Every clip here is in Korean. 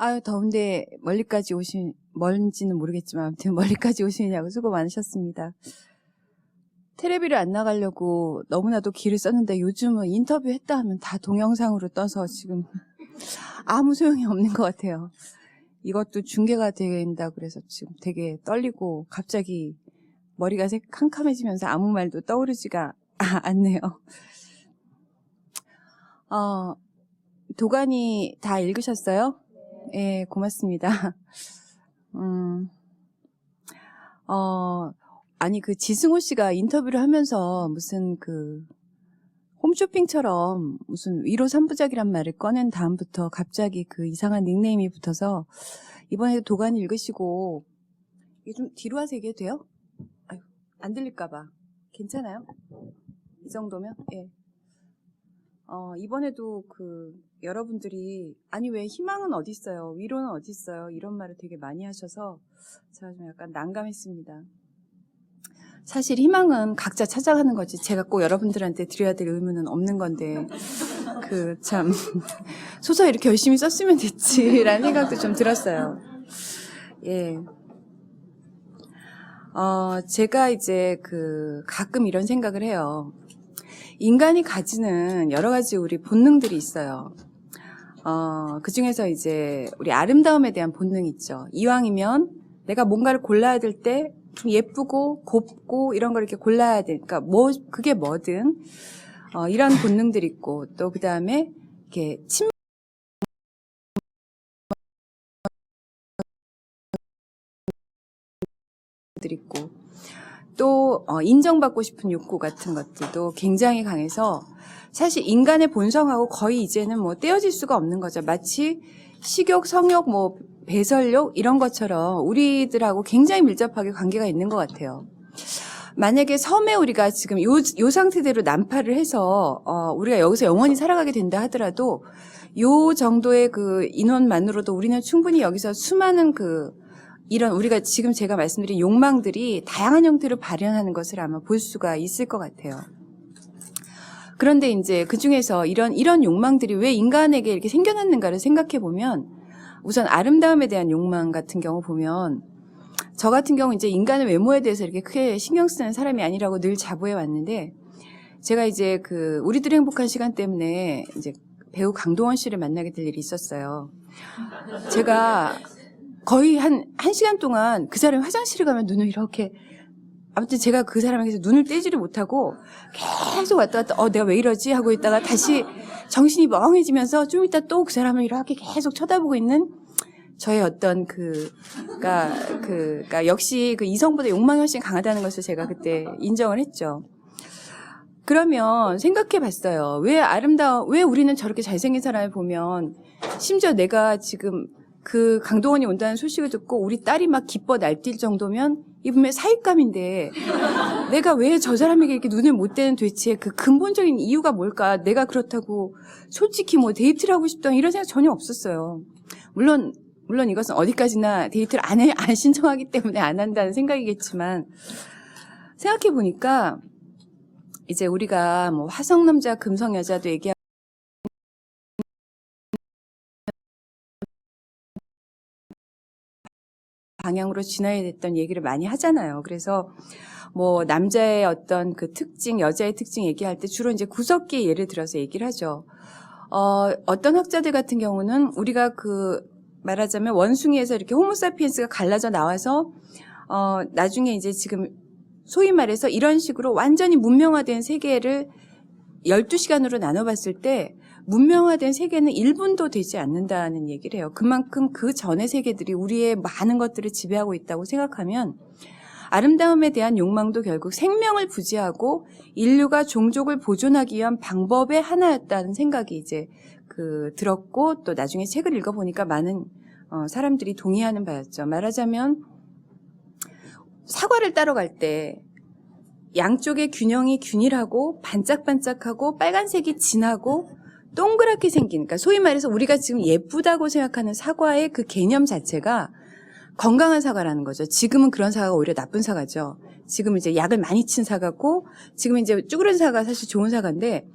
아유, 더운데 멀지는 모르겠지만 아무튼 멀리까지 오시느냐고 수고 많으셨습니다. 텔레비를 안 나가려고 너무나도 기를 썼는데 요즘은 인터뷰 했다 하면 다 동영상으로 떠서 지금 아무 소용이 없는 것 같아요. 이것도 중계가 된다 그래서 지금 되게 떨리고 갑자기 머리가 캄캄해지면서 아무 말도 떠오르지가 않네요. 도가니 다 읽으셨어요? 예, 고맙습니다. 아니, 지승호 씨가 인터뷰를 하면서 무슨 홈쇼핑처럼 무슨 위로 3부작이란 말을 꺼낸 다음부터 갑자기 이상한 닉네임이 붙어서 이번에도 도가니 읽으시고, 이게 좀 뒤로 와서 얘기해도 돼요? 아유, 안 들릴까봐. 괜찮아요? 이 정도면? 예. 이번에도 여러분들이, 아니, 왜 희망은 어디 있어요? 위로는 어디 있어요? 이런 말을 되게 많이 하셔서 제가 좀 약간 난감했습니다. 사실 희망은 각자 찾아가는 거지. 제가 꼭 여러분들한테 드려야 될 의무는 없는 건데, 참, 소설 이렇게 열심히 썼으면 됐지라는 생각도 좀 들었어요. 예. 제가 이제 가끔 이런 생각을 해요. 인간이 가지는 여러 가지 우리 본능들이 있어요. 그 중에서 이제 우리 아름다움에 대한 본능이 있죠. 이왕이면 내가 뭔가를 골라야 될 때 좀 예쁘고 곱고 이런 걸 이렇게 골라야 돼. 그러니까 그게 뭐든 이런 본능들이 있고 또 그 다음에 이렇게 친구들 있고 또 인정받고 싶은 욕구 같은 것들도 굉장히 강해서 사실 인간의 본성하고 거의 이제는 떼어질 수가 없는 거죠. 마치 식욕, 성욕, 배설욕 이런 것처럼 우리들하고 굉장히 밀접하게 관계가 있는 것 같아요. 만약에 섬에 우리가 지금 요 상태대로 난파를 해서 우리가 여기서 영원히 살아가게 된다 하더라도 요 정도의 인원만으로도 우리는 충분히 여기서 수많은 이런 우리가 지금 제가 말씀드린 욕망들이 다양한 형태로 발현하는 것을 아마 볼 수가 있을 것 같아요. 그런데 이제 그중에서 이런 욕망들이 왜 인간에게 이렇게 생겨났는가를 생각해 보면 우선 아름다움에 대한 욕망 같은 경우 보면 저 같은 경우 이제 인간의 외모에 대해서 이렇게 크게 신경 쓰는 사람이 아니라고 늘 자부해 왔는데 제가 이제 우리들의 행복한 시간 때문에 이제 배우 강동원 씨를 만나게 될 일이 있었어요. 제가 거의 한 시간 동안 그 사람이 화장실에 가면 눈을 이렇게 아무튼 제가 그 사람에게서 눈을 떼지를 못하고 계속 왔다 갔다 내가 왜 이러지 하고 있다가 다시 정신이 멍해지면서 좀 이따 또 그 사람을 이렇게 계속 쳐다보고 있는 저의 어떤 그러니까 역시 이성보다 욕망이 훨씬 강하다는 것을 제가 그때 인정을 했죠. 그러면 생각해 봤어요. 왜 우리는 저렇게 잘생긴 사람을 보면 심지어 내가 지금 강동원이 온다는 소식을 듣고 우리 딸이 막 기뻐 날뛸 정도면 이 분명히 사익감인데 내가 왜 저 사람에게 이렇게 눈을 못 떼는 도대체 근본적인 이유가 뭘까? 내가 그렇다고 솔직히 데이트를 하고 싶다 이런 생각 전혀 없었어요. 물론 이것은 어디까지나 데이트를 안 신청하기 때문에 안 한다는 생각이겠지만 생각해 보니까 이제 우리가 화성 남자, 금성 여자도 얘기하고 방향으로 진화해 됐던 얘기를 많이 하잖아요. 그래서 남자의 어떤 특징, 여자의 특징 얘기할 때 주로 이제 구석기 예를 들어서 얘기를 하죠. 어떤 학자들 같은 경우는 우리가 말하자면 원숭이에서 이렇게 호모사피엔스가 갈라져 나와서 나중에 이제 지금 소위 말해서 이런 식으로 완전히 문명화된 세계를 12시간으로 나눠봤을 때 문명화된 세계는 1분도 되지 않는다는 얘기를 해요. 그만큼 그 전의 세계들이 우리의 많은 것들을 지배하고 있다고 생각하면 아름다움에 대한 욕망도 결국 생명을 부지하고 인류가 종족을 보존하기 위한 방법의 하나였다는 생각이 이제 들었고 또 나중에 책을 읽어보니까 많은 사람들이 동의하는 바였죠. 말하자면 사과를 따러 갈 때 양쪽의 균형이 균일하고 반짝반짝하고 빨간색이 진하고 동그랗게 생긴, 그러니까 소위 말해서 우리가 지금 예쁘다고 생각하는 사과의 그 개념 자체가 건강한 사과라는 거죠. 지금은 그런 사과가 오히려 나쁜 사과죠. 지금 이제 약을 많이 친 사과고 지금 이제 쭈그린 사과가 사실 좋은 사과인데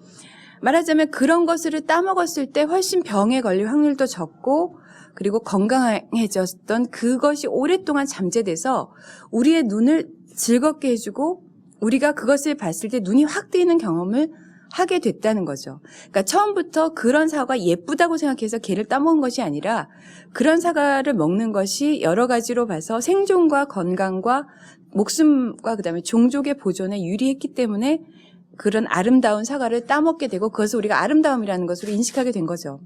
말하자면 그런 것을 따먹었을 때 훨씬 병에 걸릴 확률도 적고 그리고 건강해졌던 그것이 오랫동안 잠재돼서 우리의 눈을 즐겁게 해주고 우리가 그것을 봤을 때 눈이 확 뜨이는 경험을 하게 됐다는 거죠. 그러니까 처음부터 그런 사과가 예쁘다고 생각해서 걔를 따먹은 것이 아니라 그런 사과를 먹는 것이 여러 가지로 봐서 생존과 건강과 목숨과 그다음에 종족의 보존에 유리했기 때문에 그런 아름다운 사과를 따먹게 되고 그것을 우리가 아름다움이라는 것으로 인식하게 된 거죠.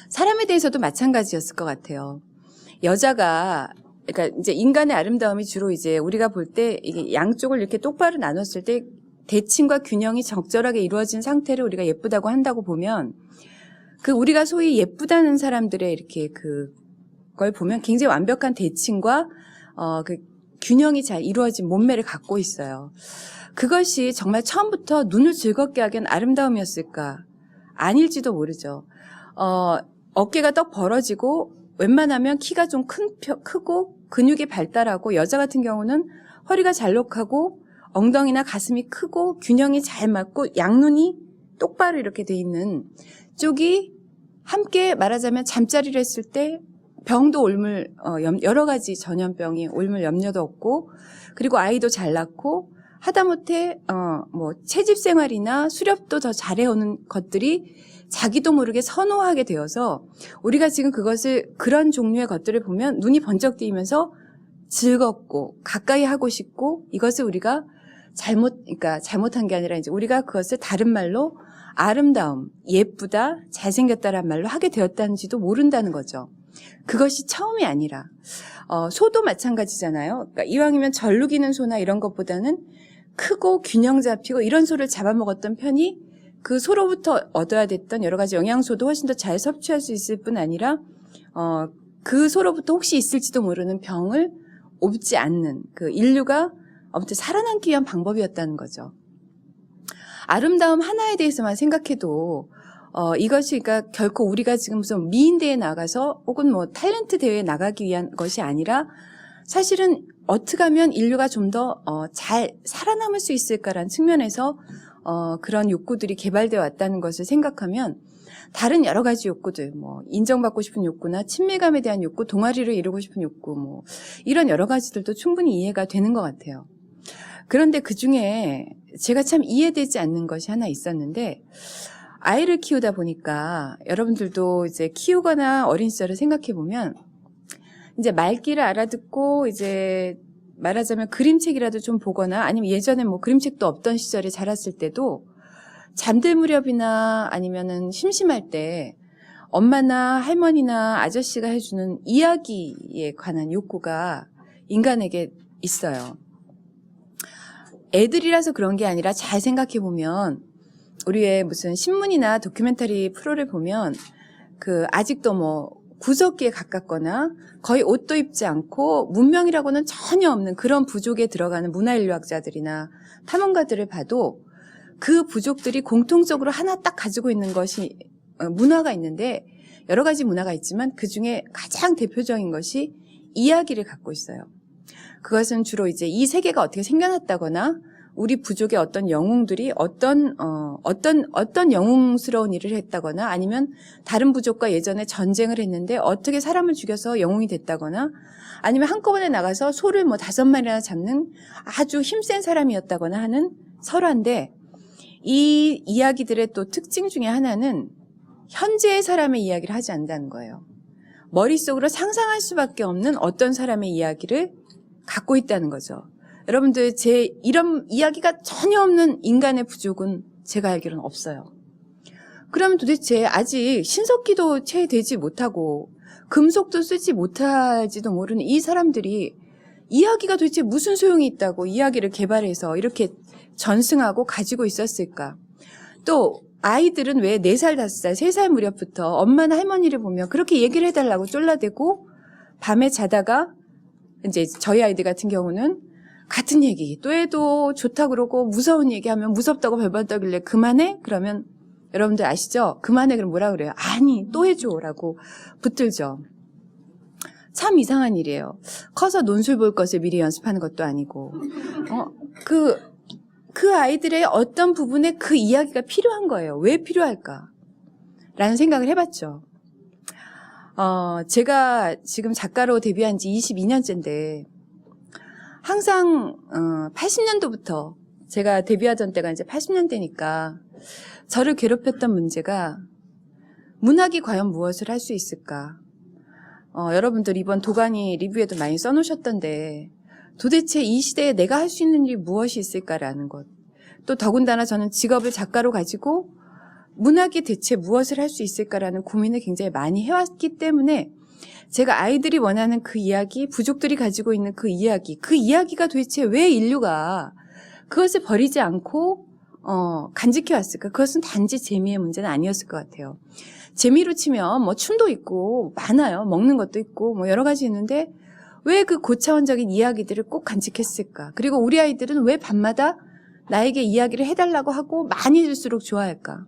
사람에 대해서도 마찬가지였을 것 같아요. 여자가 그러니까 이제 인간의 아름다움이 주로 이제 우리가 볼 때 이게 양쪽을 이렇게 똑바로 나눴을 때 대칭과 균형이 적절하게 이루어진 상태를 우리가 예쁘다고 한다고 보면 그 우리가 소위 예쁘다는 사람들의 이렇게 그걸 보면 굉장히 완벽한 대칭과 그 균형이 잘 이루어진 몸매를 갖고 있어요. 그것이 정말 처음부터 눈을 즐겁게 하기엔 아름다움이었을까? 아닐지도 모르죠. 어깨가 떡 벌어지고 웬만하면 키가 좀 크고 근육이 발달하고 여자 같은 경우는 허리가 잘록하고 엉덩이나 가슴이 크고 균형이 잘 맞고 양눈이 똑바로 이렇게 돼 있는 쪽이 함께 말하자면 잠자리를 했을 때 병도 옮을 여러 가지 전염병이 옮을 염려도 없고 그리고 아이도 잘 낳고 하다못해 뭐 채집 생활이나 수렵도 더 잘해오는 것들이 자기도 모르게 선호하게 되어서 우리가 지금 그것을 그런 종류의 것들을 보면 눈이 번쩍 뜨이면서 즐겁고 가까이 하고 싶고 이것을 우리가 그러니까 잘못한 게 아니라 이제 우리가 그것을 다른 말로 아름다움, 예쁘다, 잘생겼다란 말로 하게 되었다는지도 모른다는 거죠. 그것이 처음이 아니라 소도 마찬가지잖아요. 그러니까 이왕이면 절룩이는 소나 이런 것보다는 크고 균형 잡히고 이런 소를 잡아먹었던 편이 그 소로부터 얻어야 됐던 여러 가지 영양소도 훨씬 더 잘 섭취할 수 있을 뿐 아니라 그 소로부터 혹시 있을지도 모르는 병을 옮지 않는 그 인류가 아무튼 살아남기 위한 방법이었다는 거죠. 아름다움 하나에 대해서만 생각해도 이것이 그러니까 결코 우리가 지금 무슨 미인대회에 나가서 혹은 뭐 탤런트 대회에 나가기 위한 것이 아니라 사실은 어떻게 하면 인류가 좀 더 잘 살아남을 수 있을까라는 측면에서 그런 욕구들이 개발되어 왔다는 것을 생각하면 다른 여러 가지 욕구들, 뭐 인정받고 싶은 욕구나 친밀감에 대한 욕구, 동아리를 이루고 싶은 욕구, 뭐 이런 여러 가지들도 충분히 이해가 되는 것 같아요. 그런데 그 중에 제가 참 이해되지 않는 것이 하나 있었는데 아이를 키우다 보니까 여러분들도 이제 키우거나 어린 시절을 생각해 보면 이제 말귀를 알아듣고 이제 말하자면 그림책이라도 좀 보거나 아니면 예전에 뭐 그림책도 없던 시절에 자랐을 때도 잠들 무렵이나 아니면은 심심할 때 엄마나 할머니나 아저씨가 해주는 이야기에 관한 욕구가 인간에게 있어요. 애들이라서 그런 게 아니라 잘 생각해 보면 우리의 무슨 신문이나 다큐멘터리 프로를 보면 그 아직도 뭐 구석기에 가깝거나 거의 옷도 입지 않고 문명이라고는 전혀 없는 그런 부족에 들어가는 문화인류학자들이나 탐험가들을 봐도 그 부족들이 공통적으로 하나 딱 가지고 있는 것이 문화가 있는데 여러 가지 문화가 있지만 그중에 가장 대표적인 것이 이야기를 갖고 있어요. 그것은 주로 이제 이 세계가 어떻게 생겨났다거나 우리 부족의 어떤 영웅들이 어떤 영웅스러운 일을 했다거나 아니면 다른 부족과 예전에 전쟁을 했는데 어떻게 사람을 죽여서 영웅이 됐다거나 아니면 한꺼번에 나가서 소를 뭐 5마리나 잡는 아주 힘센 사람이었다거나 하는 설화인데 이 이야기들의 또 특징 중에 하나는 현재의 사람의 이야기를 하지 않는다는 거예요. 머릿속으로 상상할 수밖에 없는 어떤 사람의 이야기를 갖고 있다는 거죠. 여러분들 이런 이야기가 전혀 없는 인간의 부족은 제가 알기로는 없어요. 그러면 도대체 아직 신석기도 채 되지 못하고 금속도 쓰지 못할지도 모르는 이 사람들이 이야기가 도대체 무슨 소용이 있다고 이야기를 개발해서 이렇게 전승하고 가지고 있었을까? 또 아이들은 왜 4살, 5살, 3살 무렵부터 엄마나 할머니를 보면 그렇게 얘기를 해달라고 쫄라대고 밤에 자다가 이제 저희 아이들 같은 경우는 같은 얘기 또 해도 좋다고 그러고 무서운 얘기하면 무섭다고 벌벌 떠길래 그만해? 그러면 여러분들 아시죠? 그만해 그럼 뭐라 그래요? 아니 또 해줘라고 붙들죠. 참 이상한 일이에요. 커서 논술 볼 것을 미리 연습하는 것도 아니고 그 아이들의 어떤 부분에 그 이야기가 필요한 거예요. 왜 필요할까? 라는 생각을 해봤죠. 제가 지금 작가로 데뷔한 지 22년째인데 항상 80년도부터 제가 데뷔하던 때가 이제 80년대니까 저를 괴롭혔던 문제가 문학이 과연 무엇을 할 수 있을까? 여러분들 이번 도가니 리뷰에도 많이 써놓으셨던데 도대체 이 시대에 내가 할 수 있는 일이 무엇이 있을까라는 것. 또 더군다나 저는 직업을 작가로 가지고 문학이 대체 무엇을 할 수 있을까라는 고민을 굉장히 많이 해왔기 때문에 제가 아이들이 원하는 그 이야기, 부족들이 가지고 있는 그 이야기가 도대체 왜 인류가 그것을 버리지 않고 간직해 왔을까? 그것은 단지 재미의 문제는 아니었을 것 같아요. 재미로 치면 뭐 춤도 있고 많아요. 먹는 것도 있고 뭐 여러 가지 있는데 왜 그 고차원적인 이야기들을 꼭 간직했을까? 그리고 우리 아이들은 왜 밤마다 나에게 이야기를 해달라고 하고 많이 들을수록 좋아할까?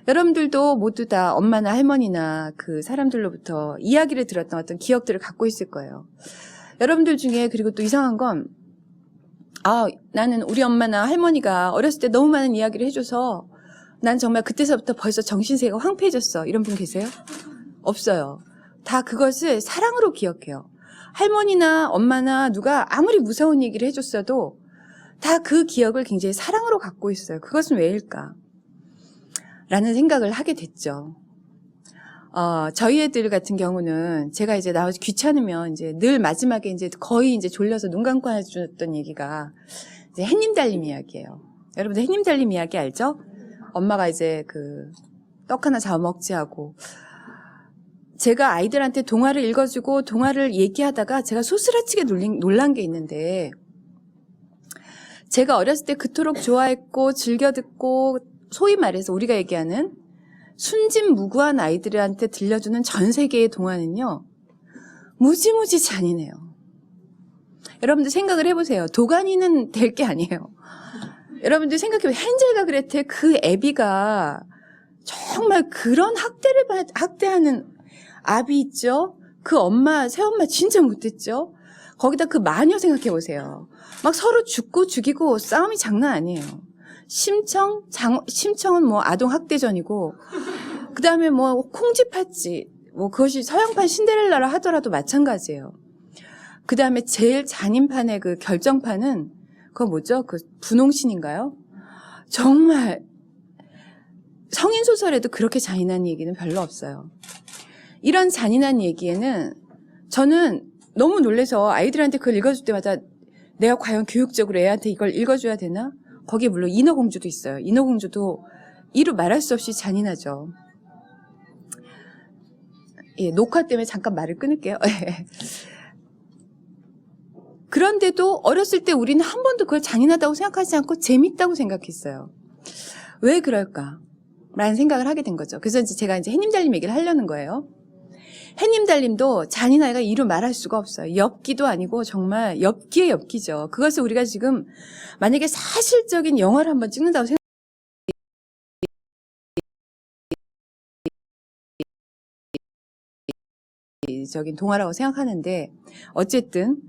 여러분들도 모두 다 엄마나 할머니나 그 사람들로부터 이야기를 들었던 어떤 기억들을 갖고 있을 거예요. 여러분들 중에 그리고 또 이상한 건 나는 우리 엄마나 할머니가 어렸을 때 너무 많은 이야기를 해줘서 난 정말 그때서부터 벌써 정신세계가 황폐해졌어. 이런 분 계세요? 없어요. 다 그것을 사랑으로 기억해요. 할머니나 엄마나 누가 아무리 무서운 얘기를 해줬어도 다 그 기억을 굉장히 사랑으로 갖고 있어요. 그것은 왜일까? 라는 생각을 하게 됐죠. 저희 애들 같은 경우는 제가 이제 나와서 귀찮으면 이제 늘 마지막에 이제 거의 이제 졸려서 눈 감고 해줬던 얘기가 이제 햇님 달림 이야기예요. 여러분들 햇님 달림 이야기 알죠? 엄마가 이제 그 떡 하나 잡아먹지 하고 제가 아이들한테 동화를 읽어주고 동화를 얘기하다가 제가 소스라치게 놀란 게 있는데 제가 어렸을 때 그토록 좋아했고 즐겨 듣고 소위 말해서 우리가 얘기하는 순진무구한 아이들한테 들려주는 전 세계의 동화는요. 무지무지 잔인해요. 여러분들 생각을 해보세요. 도가니는 될 게 아니에요. 여러분들 생각해보세요. 헨젤과 그레텔 그 애비가 정말 그런 학대하는 아비 있죠? 그 엄마, 새엄마 진짜 못됐죠? 거기다 그 마녀 생각해보세요. 막 서로 죽고 죽이고 싸움이 장난 아니에요. 심청은 뭐 아동학대전이고, 그 다음에 뭐 콩쥐팥쥐, 뭐 그것이 서양판 신데렐라라 하더라도 마찬가지예요. 그 다음에 제일 잔인판의 그 결정판은, 그거 뭐죠? 그 분홍신인가요? 정말, 성인소설에도 그렇게 잔인한 얘기는 별로 없어요. 이런 잔인한 얘기에는 저는 너무 놀라서 아이들한테 그걸 읽어줄 때마다 내가 과연 교육적으로 애한테 이걸 읽어줘야 되나? 거기에 물론 인어공주도 있어요. 인어공주도 이루 말할 수 없이 잔인하죠. 예, 녹화 때문에 잠깐 말을 끊을게요. 그런데도 어렸을 때 우리는 한 번도 그걸 잔인하다고 생각하지 않고 재밌다고 생각했어요. 왜 그럴까? 라는 생각을 하게 된 거죠. 그래서 이제 제가 이제 햇님 달림 얘기를 하려는 거예요. 햇님 달림도 잔인하기가 이루 말할 수가 없어요. 엽기도 아니고 정말 엽기의 엽기죠. 그것을 우리가 지금 만약에 사실적인 영화를 한번 찍는다고 적인 동화라고 생각하는데 어쨌든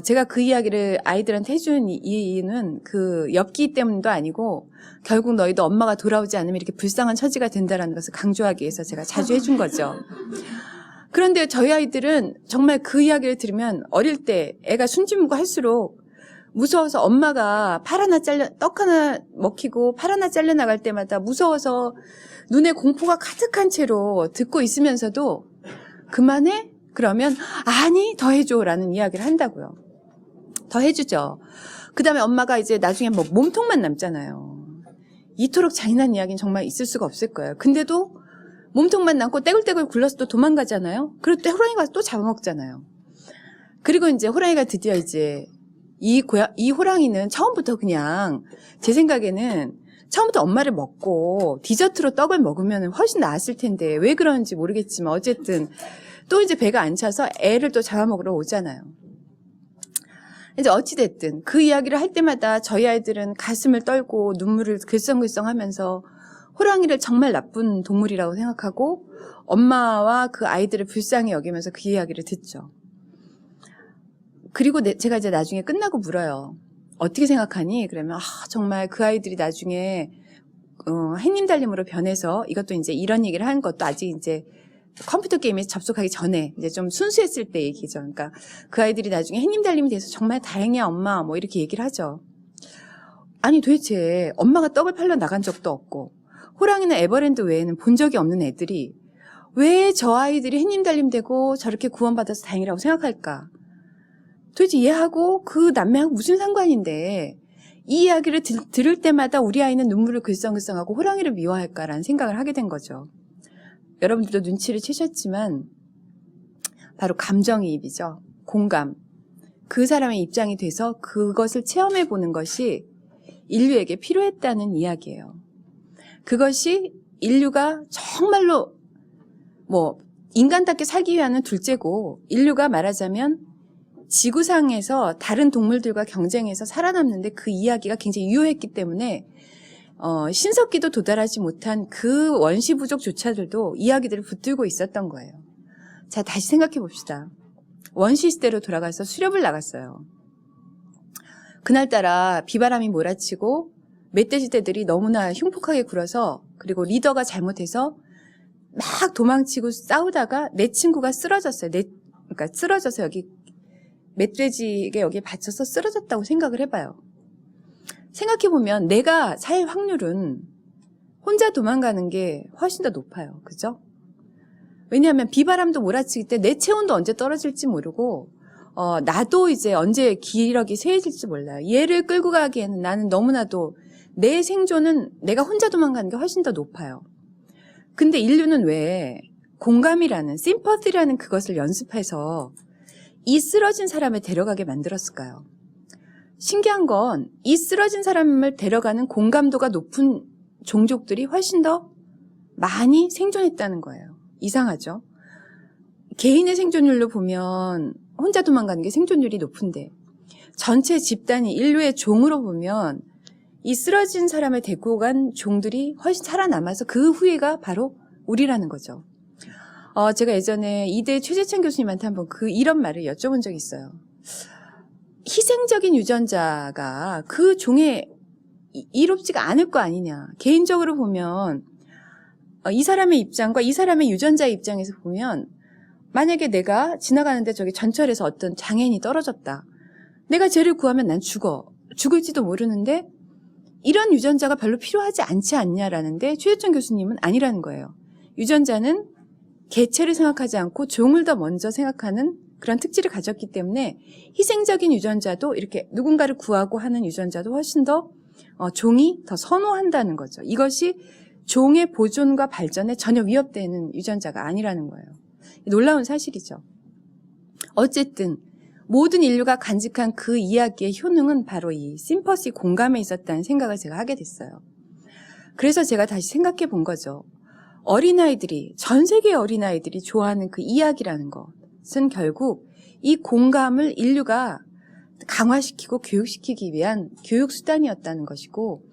제가 그 이야기를 아이들한테 해준 이유는 그 엽기 때문도 아니고 결국 너희도 엄마가 돌아오지 않으면 이렇게 불쌍한 처지가 된다는 것을 강조하기 위해서 제가 자주 해준 거죠. 그런데 저희 아이들은 정말 그 이야기를 들으면 어릴 때 애가 순진무구 할수록 무서워서 엄마가 떡 하나 먹히고 팔 하나 잘려나갈 때마다 무서워서 눈에 공포가 가득한 채로 듣고 있으면서도 그만해? 그러면 아니 더 해줘라는 이야기를 한다고요. 더 해주죠. 그 다음에 엄마가 이제 나중에 뭐 몸통만 남잖아요. 이토록 잔인한 이야기는 정말 있을 수가 없을 거예요. 근데도 몸통만 남고 떼굴떼굴 굴러서 또 도망가잖아요. 그리고 또 호랑이가 또 잡아먹잖아요. 그리고 이제 호랑이가 드디어 이제 이 호랑이는 처음부터 그냥 제 생각에는 처음부터 엄마를 먹고 디저트로 떡을 먹으면 훨씬 나았을 텐데 왜 그런지 모르겠지만 어쨌든 또 이제 배가 안 차서 애를 또 잡아먹으러 오잖아요. 이제 어찌됐든 그 이야기를 할 때마다 저희 아이들은 가슴을 떨고 눈물을 글썽글썽 하면서 호랑이를 정말 나쁜 동물이라고 생각하고 엄마와 그 아이들을 불쌍히 여기면서 그 이야기를 듣죠. 그리고 제가 이제 나중에 끝나고 물어요. 어떻게 생각하니? 그러면 정말 그 아이들이 나중에 햇님 달림으로 변해서 이것도 이제 이런 얘기를 하는 것도 아직 이제 컴퓨터 게임에 접속하기 전에 이제 좀 순수했을 때 얘기죠. 그러니까 그 아이들이 나중에 햇님 달림이 돼서 정말 다행이야 엄마 뭐 이렇게 얘기를 하죠. 아니 도대체 엄마가 떡을 팔러 나간 적도 없고 호랑이나 에버랜드 외에는 본 적이 없는 애들이 왜 저 아이들이 햇님 달림 되고 저렇게 구원받아서 다행이라고 생각할까? 도대체 얘하고 그 남매하고 무슨 상관인데 이 이야기를 들을 때마다 우리 아이는 눈물을 글썽글썽하고 호랑이를 미워할까라는 생각을 하게 된 거죠. 여러분들도 눈치를 채셨지만 바로 감정이입이죠. 공감. 그 사람의 입장이 돼서 그것을 체험해 보는 것이 인류에게 필요했다는 이야기예요. 그것이 인류가 정말로 인간답게 살기 위한 둘째고 인류가 말하자면 지구상에서 다른 동물들과 경쟁해서 살아남는데 그 이야기가 굉장히 유효했기 때문에 신석기도 도달하지 못한 그 원시 부족조차들도 이야기들을 붙들고 있었던 거예요. 자, 다시 생각해 봅시다. 원시 시대로 돌아가서 수렵을 나갔어요. 그날따라 비바람이 몰아치고 멧돼지떼들이 너무나 흉폭하게 굴어서 그리고 리더가 잘못해서 막 도망치고 싸우다가 내 친구가 쓰러졌어요. 그러니까 쓰러져서 여기 멧돼지에게 여기에 받쳐서 쓰러졌다고 생각을 해봐요. 생각해보면 내가 살 확률은 혼자 도망가는 게 훨씬 더 높아요. 그죠? 왜냐하면 비바람도 몰아치기 때 내 체온도 언제 떨어질지 모르고 나도 이제 언제 기력이 쇠해질지 몰라요. 얘를 끌고 가기에는 나는 너무나도 내 생존은 내가 혼자 도망가는 게 훨씬 더 높아요. 근데 인류는 왜 공감이라는 심퍼티라는 그것을 연습해서 이 쓰러진 사람을 데려가게 만들었을까요? 신기한 건 이 쓰러진 사람을 데려가는 공감도가 높은 종족들이 훨씬 더 많이 생존했다는 거예요. 이상하죠? 개인의 생존율로 보면 혼자 도망가는 게 생존율이 높은데 전체 집단이 인류의 종으로 보면 이 쓰러진 사람을 데리고 간 종들이 훨씬 살아남아서 그 후예가 바로 우리라는 거죠. 제가 예전에 이대 최재천 교수님한테 한번 이런 말을 여쭤본 적이 있어요. 희생적인 유전자가 그 종에 이롭지가 않을 거 아니냐. 개인적으로 보면 이 사람의 입장과 이 사람의 유전자의 입장에서 보면 만약에 내가 지나가는데 저기 전철에서 어떤 장애인이 떨어졌다. 내가 쟤를 구하면 난 죽을지도 모르는데 이런 유전자가 별로 필요하지 않지 않냐라는데 최재천 교수님은 아니라는 거예요. 유전자는 개체를 생각하지 않고 종을 더 먼저 생각하는 그런 특질을 가졌기 때문에 희생적인 유전자도 이렇게 누군가를 구하고 하는 유전자도 훨씬 더 종이 더 선호한다는 거죠. 이것이 종의 보존과 발전에 전혀 위협되는 유전자가 아니라는 거예요. 놀라운 사실이죠. 어쨌든 모든 인류가 간직한 그 이야기의 효능은 바로 이 심퍼시 공감에 있었다는 생각을 제가 하게 됐어요. 그래서 제가 다시 생각해 본 거죠. 어린아이들이, 전 세계의 어린아이들이 좋아하는 그 이야기라는 것은 결국 이 공감을 인류가 강화시키고 교육시키기 위한 교육수단이었다는 것이고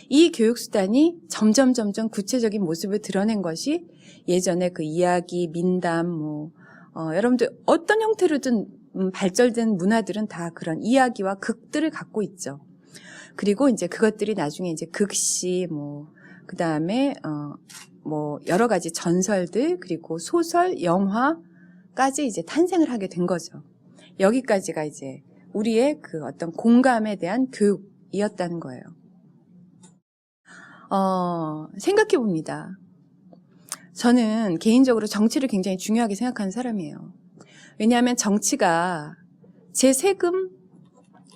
이 교육수단이 점점 구체적인 모습을 드러낸 것이 예전에 그 이야기, 민담, 여러분들 어떤 형태로든 발전된 문화들은 다 그런 이야기와 극들을 갖고 있죠. 그리고 이제 그것들이 나중에 이제 극시, 그 다음에, 여러 가지 전설들, 그리고 소설, 영화까지 이제 탄생을 하게 된 거죠. 여기까지가 이제 우리의 그 어떤 공감에 대한 교육이었다는 거예요. 생각해 봅니다. 저는 개인적으로 정치를 굉장히 중요하게 생각하는 사람이에요. 왜냐하면 정치가 제 세금,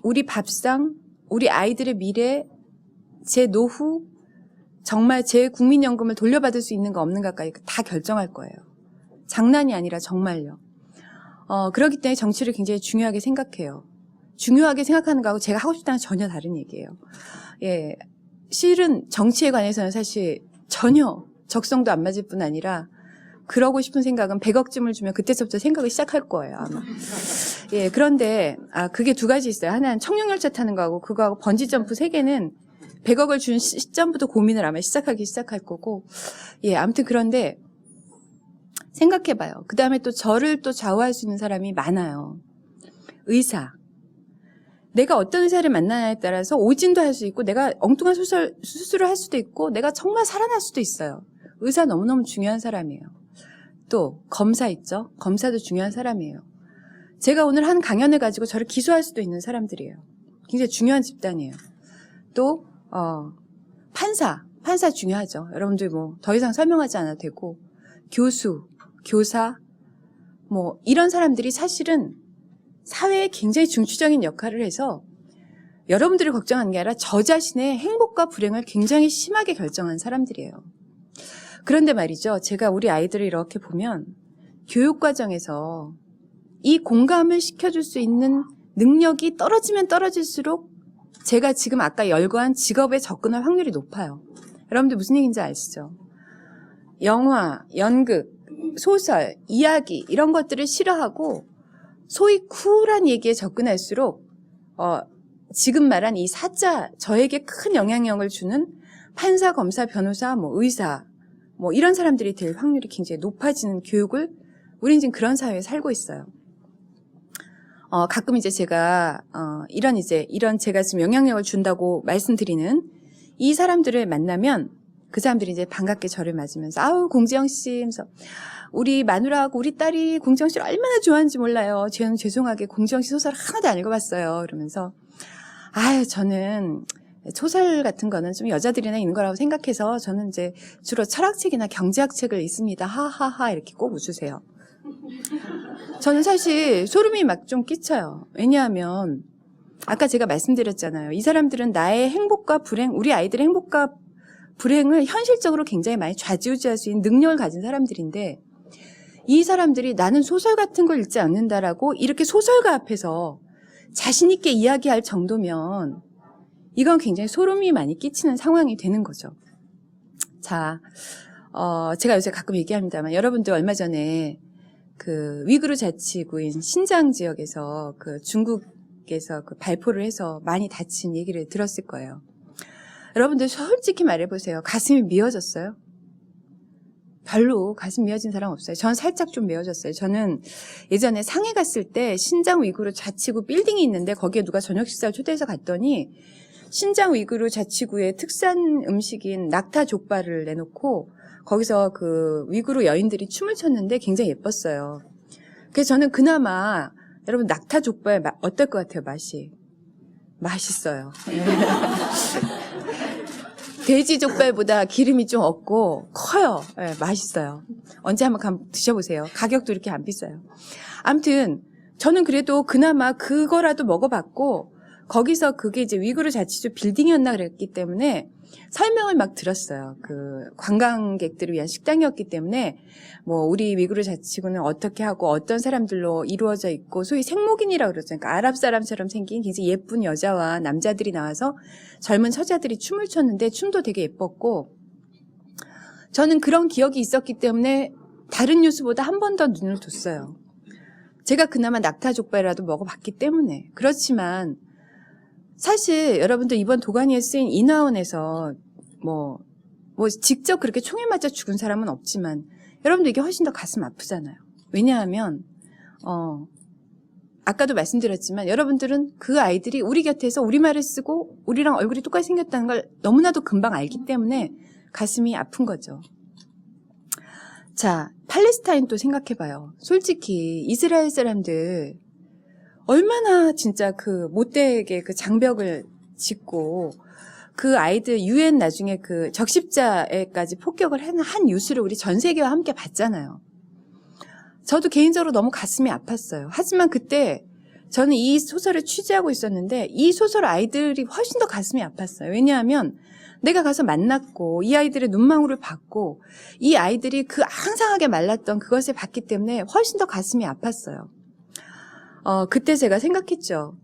우리 밥상, 우리 아이들의 미래, 제 노후, 정말 제 국민연금을 돌려받을 수 있는가 없는가까지 다 결정할 거예요. 장난이 아니라 정말요. 그렇기 때문에 정치를 굉장히 중요하게 생각해요. 중요하게 생각하는 거하고 제가 하고 싶다는 전혀 다른 얘기예요. 예, 실은 정치에 관해서는 사실 전혀 적성도 안 맞을 뿐 아니라 그러고 싶은 생각은 100억쯤을 주면 그때서부터 생각을 시작할 거예요, 아마. 예, 그런데, 그게 두 가지 있어요. 하나는 청룡열차 타는 거하고 그거하고 번지점프 3개는 100억을 준 시점부터 고민을 아마 시작할 거고. 예, 아무튼 그런데 생각해봐요. 그 다음에 또 저를 또 좌우할 수 있는 사람이 많아요. 의사. 내가 어떤 의사를 만나냐에 따라서 오진도 할 수 있고 내가 엉뚱한 수술을 할 수도 있고 내가 정말 살아날 수도 있어요. 의사 너무너무 중요한 사람이에요. 또 검사 있죠. 검사도 중요한 사람이에요. 제가 오늘 한 강연을 가지고 저를 기소할 수도 있는 사람들이에요. 굉장히 중요한 집단이에요. 또 판사 중요하죠. 여러분들 뭐 더 이상 설명하지 않아도 되고 교수, 교사 뭐 이런 사람들이 사실은 사회에 굉장히 중추적인 역할을 해서 여러분들을 걱정하는 게 아니라 저 자신의 행복과 불행을 굉장히 심하게 결정한 사람들이에요. 그런데 말이죠. 제가 우리 아이들을 이렇게 보면 교육 과정에서 이 공감을 시켜줄 수 있는 능력이 떨어지면 떨어질수록 제가 지금 아까 열거한 직업에 접근할 확률이 높아요. 여러분들 무슨 얘기인지 아시죠? 영화, 연극, 소설, 이야기 이런 것들을 싫어하고 소위 쿨한 얘기에 접근할수록 지금 말한 이 사자 저에게 큰 영향력을 주는 판사, 검사, 변호사, 뭐 의사 뭐 이런 사람들이 될 확률이 굉장히 높아지는 교육을 우리는 지금 그런 사회에 살고 있어요. 가끔 이제 제가 이런 제가 지금 영향력을 준다고 말씀드리는 이 사람들을 만나면 그 사람들이 이제 반갑게 저를 맞으면서 아우 공지영 씨 하면서 우리 마누라하고 우리 딸이 공지영 씨를 얼마나 좋아하는지 몰라요. 저는 죄송하게 공지영 씨 소설을 하나도 안 읽어봤어요. 이러면서 아유 저는 소설 같은 거는 좀 여자들이나 있는 거라고 생각해서 저는 이제 주로 철학책이나 경제학 책을 읽습니다. 하하하 이렇게 꼭 웃으세요. 저는 사실 소름이 막 좀 끼쳐요. 왜냐하면 아까 제가 말씀드렸잖아요. 이 사람들은 나의 행복과 불행, 우리 아이들의 행복과 불행을 현실적으로 굉장히 많이 좌지우지할 수 있는 능력을 가진 사람들인데 이 사람들이 나는 소설 같은 걸 읽지 않는다라고 이렇게 소설가 앞에서 자신 있게 이야기할 정도면 이건 굉장히 소름이 많이 끼치는 상황이 되는 거죠. 자, 제가 요새 가끔 얘기합니다만 여러분들 얼마 전에 그 위구르 자치구인 신장 지역에서 그 중국에서 그 발포를 해서 많이 다친 얘기를 들었을 거예요. 여러분들 솔직히 말해보세요. 가슴이 미어졌어요? 별로 가슴 미어진 사람 없어요. 전 살짝 좀 미어졌어요. 저는 예전에 상해 갔을 때 신장 위구르 자치구 빌딩이 있는데 거기에 누가 저녁 식사를 초대해서 갔더니 신장 위구르 자치구의 특산 음식인 낙타 족발을 내놓고 거기서 그 위구르 여인들이 춤을 췄는데 굉장히 예뻤어요. 그래서 저는 그나마 여러분 낙타 족발 어떨 것 같아요? 맛이? 맛있어요. 돼지 족발보다 기름이 좀 없고 커요. 네, 맛있어요. 언제 한번 드셔보세요. 가격도 이렇게 안 비싸요. 아무튼 저는 그래도 그나마 그거라도 먹어봤고 거기서 그게 이제 위구르 자치구 빌딩이었나 그랬기 때문에 설명을 막 들었어요. 그 관광객들을 위한 식당이었기 때문에 뭐 우리 위구르 자치구는 어떻게 하고 어떤 사람들로 이루어져 있고 소위 생목인이라고 그러죠. 그러니까 아랍 사람처럼 생긴 굉장히 예쁜 여자와 남자들이 나와서 젊은 처자들이 춤을 췄는데 춤도 되게 예뻤고 저는 그런 기억이 있었기 때문에 다른 뉴스보다 한 번 더 눈을 뒀어요. 제가 그나마 낙타족발이라도 먹어봤기 때문에. 그렇지만 사실 여러분들 이번 도가니에 쓰인 인화원에서 뭐 직접 그렇게 총에 맞아 죽은 사람은 없지만 여러분들 이게 훨씬 더 가슴 아프잖아요. 왜냐하면 아까도 말씀드렸지만 여러분들은 그 아이들이 우리 곁에서 우리말을 쓰고 우리랑 얼굴이 똑같이 생겼다는 걸 너무나도 금방 알기 때문에 가슴이 아픈 거죠. 자, 팔레스타인 또 생각해봐요. 솔직히 이스라엘 사람들 얼마나 진짜 그 못되게 그 장벽을 짓고 그 아이들 유엔 나중에 그 적십자에까지 폭격을 한 뉴스를 우리 전 세계와 함께 봤잖아요. 저도 개인적으로 너무 가슴이 아팠어요. 하지만 그때 저는 이 소설을 취재하고 있었는데 이 소설 아이들이 훨씬 더 가슴이 아팠어요. 왜냐하면 내가 가서 만났고 이 아이들의 눈망울을 봤고 이 아이들이 그 항상하게 말랐던 그것을 봤기 때문에 훨씬 더 가슴이 아팠어요. 그때 제가 생각했죠.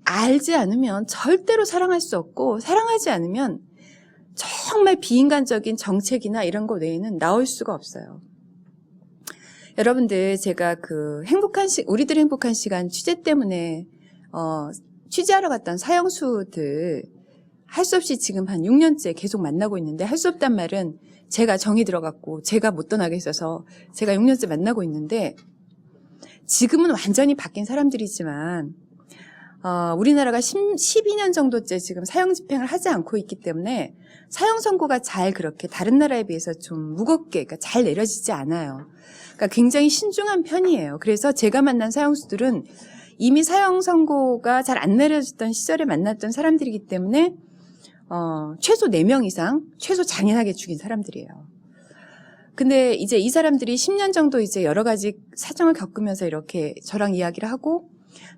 알지 않으면 절대로 사랑할 수 없고 사랑하지 않으면 정말 비인간적인 정책이나 이런 거 외에는 나올 수가 없어요. 여러분들 제가 그 우리들 행복한 시간 취재 때문에 취재하러 갔던 사형수들 할 수 없이 지금 한 6년째 계속 만나고 있는데 할 수 없단 말은 제가 정이 들어갔고 제가 못 떠나게 있어서 제가 6년째 만나고 있는데 지금은 완전히 바뀐 사람들이지만 우리나라가 12년 정도째 지금 사형 집행을 하지 않고 있기 때문에 사형 선고가 잘 그렇게 다른 나라에 비해서 좀 무겁게, 그러니까 잘 내려지지 않아요. 그러니까 굉장히 신중한 편이에요. 그래서 제가 만난 사형수들은 이미 사형 선고가 잘 안 내려졌던 시절에 만났던 사람들이기 때문에 최소 4명 이상, 최소 잔인하게 죽인 사람들이에요. 근데 이제 이 사람들이 10년 정도 이제 여러 가지 사정을 겪으면서 이렇게 저랑 이야기를 하고,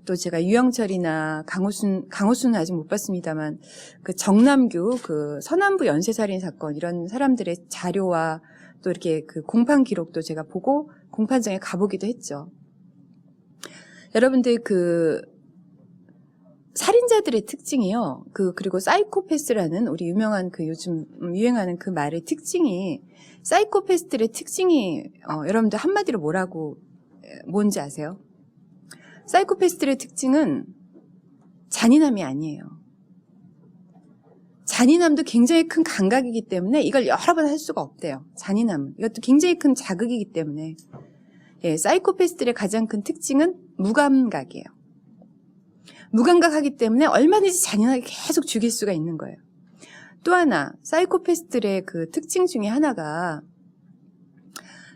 또 제가 유영철이나 강호순은 아직 못 봤습니다만 그 정남규 그 서남부 연쇄살인 사건 이런 사람들의 자료와 또 이렇게 그 공판 기록도 제가 보고 공판장에 가보기도 했죠. 여러분들 그 살인자들의 특징이요. 그리고 사이코패스라는 우리 유명한 그 요즘 유행하는 그 말의 특징이, 사이코패스들의 특징이 여러분들 한마디로 뭔지 아세요? 사이코패스들의 특징은 잔인함이 아니에요. 잔인함도 굉장히 큰 감각이기 때문에 이걸 여러 번 할 수가 없대요. 잔인함은. 이것도 굉장히 큰 자극이기 때문에. 예, 사이코패스들의 가장 큰 특징은 무감각이에요. 무감각하기 때문에 얼마든지 잔인하게 계속 죽일 수가 있는 거예요. 또 하나, 사이코패스들의 그 특징 중에 하나가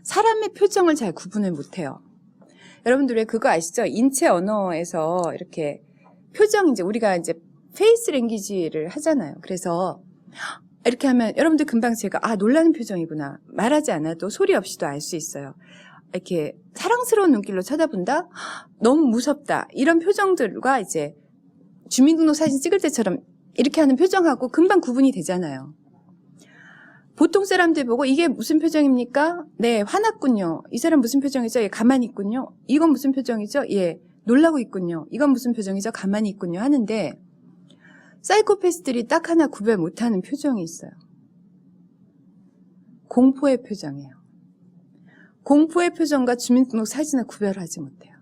사람의 표정을 잘 구분을 못해요. 여러분들 왜 그거 아시죠? 인체 언어에서 이렇게 표정, 이제 우리가 이제 페이스 랭귀지를 하잖아요. 그래서 이렇게 하면 여러분들 금방 제가 놀라는 표정이구나. 말하지 않아도 소리 없이도 알 수 있어요. 이렇게 사랑스러운 눈길로 쳐다본다? 너무 무섭다. 이런 표정들과 이제 주민등록 사진 찍을 때처럼 이렇게 하는 표정하고 금방 구분이 되잖아요. 보통 사람들 보고 이게 무슨 표정입니까? 네, 화났군요. 이 사람 무슨 표정이죠? 예, 가만히 있군요. 이건 무슨 표정이죠? 예, 놀라고 있군요. 이건 무슨 표정이죠? 가만히 있군요. 하는데 사이코패스들이 딱 하나 구별 못하는 표정이 있어요. 공포의 표정이에요. 공포의 표정과 주민등록 사진을 구별하지 못해요.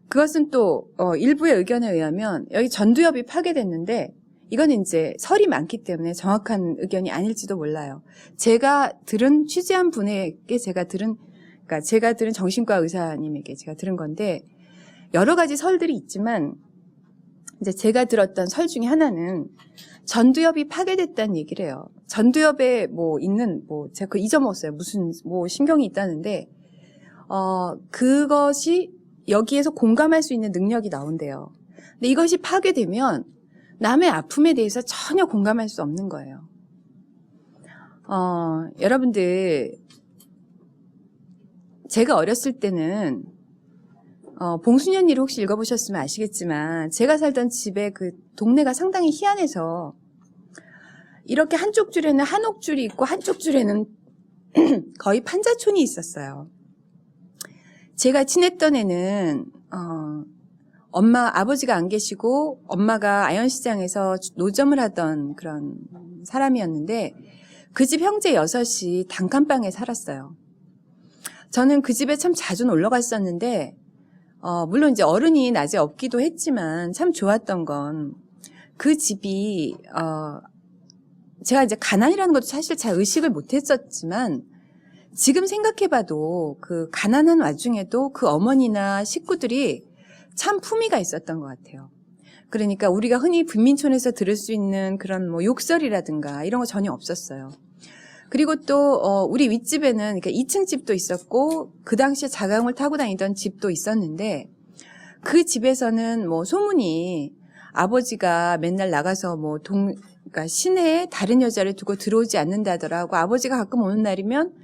그것은 또 일부의 의견에 의하면 여기 전두엽이 파괴됐는데, 이건 이제 설이 많기 때문에 정확한 의견이 아닐지도 몰라요. 제가 들은, 취재한 분에게 제가 들은 정신과 의사님에게 제가 들은 건데, 여러 가지 설들이 있지만 이제 제가 들었던 설 중에 하나는 전두엽이 파괴됐다는 얘기를 해요. 전두엽에 제가 그거 잊어먹었어요. 무슨 신경이 있다는데, 그것이 여기에서 공감할 수 있는 능력이 나온대요. 근데 이것이 파괴되면 남의 아픔에 대해서 전혀 공감할 수 없는 거예요. 여러분들, 제가 어렸을 때는, 봉순연이를 혹시 읽어보셨으면 아시겠지만, 제가 살던 집에 그 동네가 상당히 희한해서, 이렇게 한쪽 줄에는 한옥줄이 있고, 한쪽 줄에는 거의 판자촌이 있었어요. 제가 지냈던 애는, 아버지가 안 계시고 엄마가 아현시장에서 노점을 하던 그런 사람이었는데 그 집 형제 6이 단칸방에 살았어요. 저는 그 집에 참 자주 놀러 갔었는데 물론 이제 어른이 낮에 없기도 했지만 참 좋았던 건 그 집이 제가 이제 가난이라는 것도 사실 잘 의식을 못했었지만 지금 생각해봐도 그 가난한 와중에도 그 어머니나 식구들이 참 품위가 있었던 것 같아요. 그러니까 우리가 흔히 빈민촌에서 들을 수 있는 그런 욕설이라든가 이런 거 전혀 없었어요. 그리고 또 우리 윗집에는 그러니까 2층 집도 있었고 그 당시에 자가용을 타고 다니던 집도 있었는데 그 집에서는 소문이 아버지가 맨날 나가서 그러니까 시내에 다른 여자를 두고 들어오지 않는다더라고. 아버지가 가끔 오는 날이면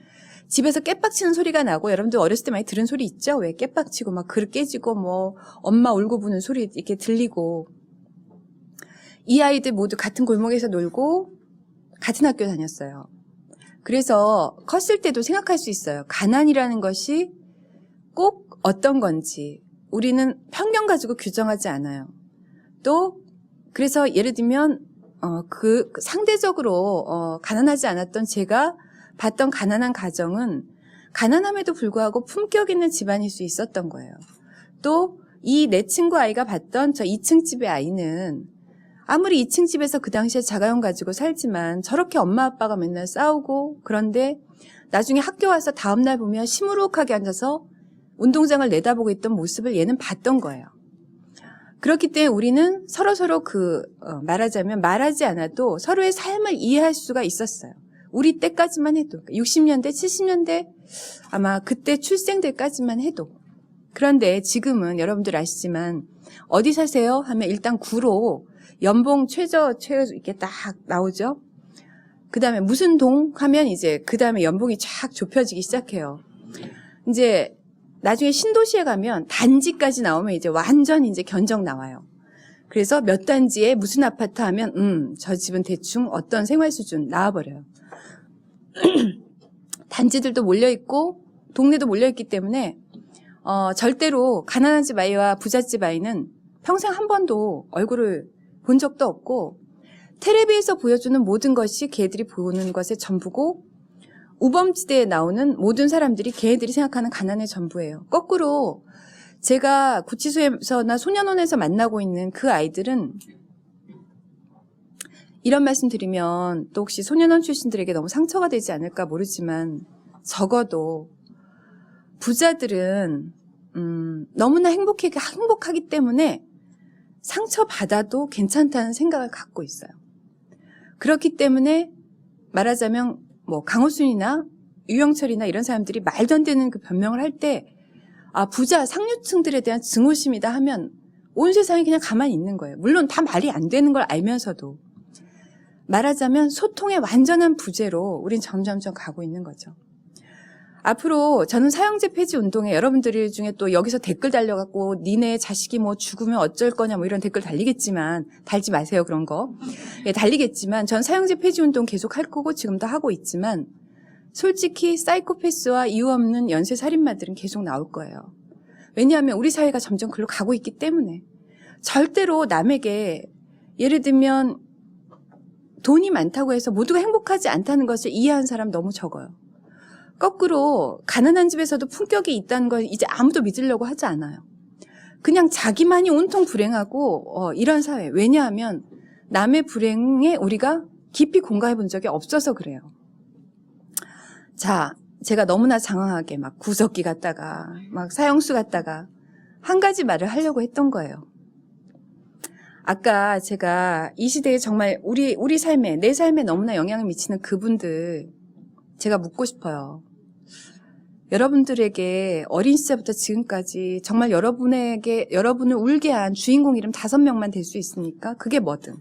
집에서 깨빡치는 소리가 나고, 여러분들 어렸을 때 많이 들은 소리 있죠? 왜 깨빡치고 막 그릇 깨지고 엄마 울고 부는 소리 이렇게 들리고. 이 아이들 모두 같은 골목에서 놀고 같은 학교 다녔어요. 그래서 컸을 때도 생각할 수 있어요. 가난이라는 것이 꼭 어떤 건지 우리는 편견 가지고 규정하지 않아요. 또 그래서 예를 들면 상대적으로 가난하지 않았던 제가 봤던 가난한 가정은 가난함에도 불구하고 품격 있는 집안일 수 있었던 거예요. 또 이 내 친구 아이가 봤던 저 2층 집의 아이는 아무리 2층 집에서 그 당시에 자가용 가지고 살지만 저렇게 엄마 아빠가 맨날 싸우고, 그런데 나중에 학교 와서 다음날 보면 시무룩하게 앉아서 운동장을 내다보고 있던 모습을 얘는 봤던 거예요. 그렇기 때문에 우리는 서로서로 말하자면 말하지 않아도 서로의 삶을 이해할 수가 있었어요. 우리 때까지만 해도 60년대, 70년대 아마 그때 출생들 까지만 해도. 그런데 지금은 여러분들 아시지만 어디 사세요? 하면 일단 구로 연봉 최저 이렇게 딱 나오죠. 그 다음에 무슨 동 하면 이제 그 다음에 연봉이 쫙 좁혀지기 시작해요. 이제 나중에 신도시에 가면 단지까지 나오면 이제 완전 이제 견적 나와요. 그래서 몇 단지에 무슨 아파트 하면 저 집은 대충 어떤 생활 수준 나와버려요. 단지들도 몰려있고 동네도 몰려있기 때문에 절대로 가난한 집 아이와 부잣집 아이는 평생 한 번도 얼굴을 본 적도 없고 텔레비에서 보여주는 모든 것이 걔들이 보는 것의 전부고 우범지대에 나오는 모든 사람들이 걔들이 생각하는 가난의 전부예요. 거꾸로 제가 구치소에서나 소년원에서 만나고 있는 그 아이들은 이런 말씀 드리면 또 혹시 소년원 출신들에게 너무 상처가 되지 않을까 모르지만 적어도 부자들은 너무나 행복하기 때문에 상처받아도 괜찮다는 생각을 갖고 있어요. 그렇기 때문에 말하자면 뭐 강호순이나 유영철이나 이런 사람들이 말도 안 되는 그 변명을 할 때 부자 상류층들에 대한 증오심이다 하면 온 세상이 그냥 가만히 있는 거예요. 물론 다 말이 안 되는 걸 알면서도 말하자면 소통의 완전한 부재로 우린 점점점 가고 있는 거죠. 앞으로 저는 사형제 폐지 운동에 여러분들 중에 또 여기서 댓글 달려갖고 니네 자식이 뭐 죽으면 어쩔 거냐 뭐 이런 댓글 달리겠지만 달지 마세요 그런 거. 예, 달리겠지만 전 사형제 폐지 운동 계속 할 거고 지금도 하고 있지만 솔직히 사이코패스와 이유 없는 연쇄 살인마들은 계속 나올 거예요. 왜냐하면 우리 사회가 점점 글로 가고 있기 때문에 절대로 남에게 예를 들면 돈이 많다고 해서 모두가 행복하지 않다는 것을 이해하는 사람 너무 적어요. 거꾸로 가난한 집에서도 품격이 있다는 걸 이제 아무도 믿으려고 하지 않아요. 그냥 자기만이 온통 불행하고 이런 사회. 왜냐하면 남의 불행에 우리가 깊이 공감해 본 적이 없어서 그래요. 자, 제가 너무나 장황하게 막 구석기 갔다가 막 사형수 갔다가 한 가지 말을 하려고 했던 거예요. 아까 제가 이 시대에 정말 우리 삶에 내 삶에 너무나 영향을 미치는 그분들 제가 묻고 싶어요. 여러분들에게 어린 시절부터 지금까지 정말 여러분을 울게 한 주인공 이름 5명만 될 수 있습니까? 그게 뭐든.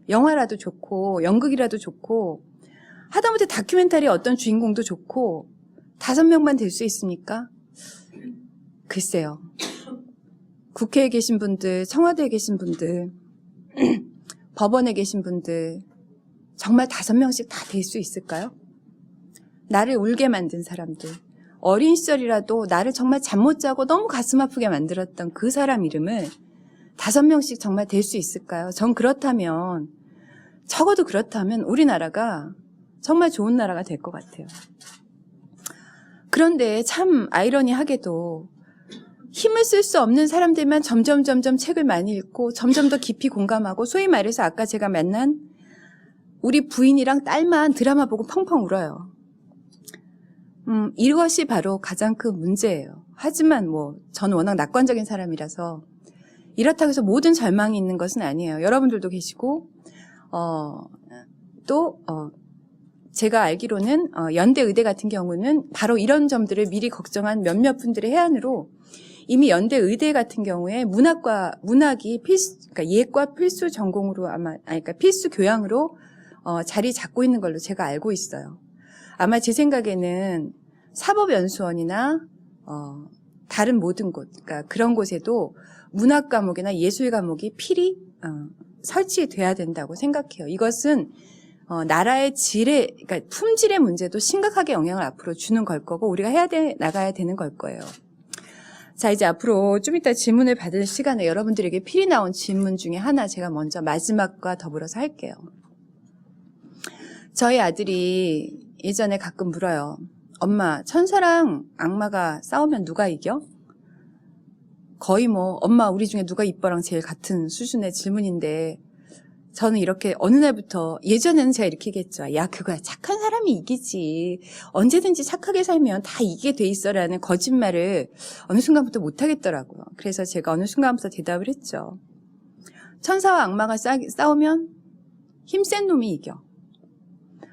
영화라도 좋고 연극이라도 좋고 하다못해 다큐멘터리 어떤 주인공도 좋고 5명만 될 수 있습니까? 글쎄요. 국회에 계신 분들, 청와대에 계신 분들, 법원에 계신 분들 정말 5명씩 다 될 수 있을까요? 나를 울게 만든 사람들, 어린 시절이라도 나를 정말 잠 못 자고 너무 가슴 아프게 만들었던 그 사람 이름을 5명씩 정말 될 수 있을까요? 전 그렇다면, 적어도 그렇다면 우리나라가 정말 좋은 나라가 될 것 같아요. 그런데 참 아이러니하게도 힘을 쓸 수 없는 사람들만 점점 책을 많이 읽고 점점 더 깊이 공감하고 소위 말해서 아까 제가 만난 우리 부인이랑 딸만 드라마 보고 펑펑 울어요. 이것이 바로 가장 큰 문제예요. 하지만 저는 워낙 낙관적인 사람이라서 이렇다고 해서 모든 절망이 있는 것은 아니에요. 여러분들도 계시고 제가 알기로는 연대 의대 같은 경우는 바로 이런 점들을 미리 걱정한 몇몇 분들의 해안으로 이미 연대 의대 같은 경우에 문학이 그러니까 예과 필수 전공으로 그러니까 필수 교양으로 자리 잡고 있는 걸로 제가 알고 있어요. 아마 제 생각에는 사법연수원이나 다른 모든 곳, 그러니까 그런 곳에도 문학 과목이나 예술 과목이 필히 설치돼야 된다고 생각해요. 이것은 나라의 그러니까 품질의 문제도 심각하게 영향을 앞으로 주는 걸 거고 우리가 나가야 되는 걸 거예요. 자, 이제 앞으로 좀 이따 질문을 받을 시간에 여러분들에게 필히 나온 질문 중에 하나 제가 먼저 마지막과 더불어서 할게요. 저희 아들이 예전에 가끔 물어요. 엄마, 천사랑 악마가 싸우면 누가 이겨? 거의 엄마 우리 중에 누가 이뻐랑 제일 같은 수준의 질문인데 저는 이렇게 어느 날부터 예전에는 제가 이렇게 얘기했죠. 야, 그거야. 착한 사람이 이기지. 언제든지 착하게 살면 다 이기게 돼 있어라는 거짓말을 어느 순간부터 못하겠더라고요. 그래서 제가 어느 순간부터 대답을 했죠. 천사와 악마가 싸우면 힘센 놈이 이겨.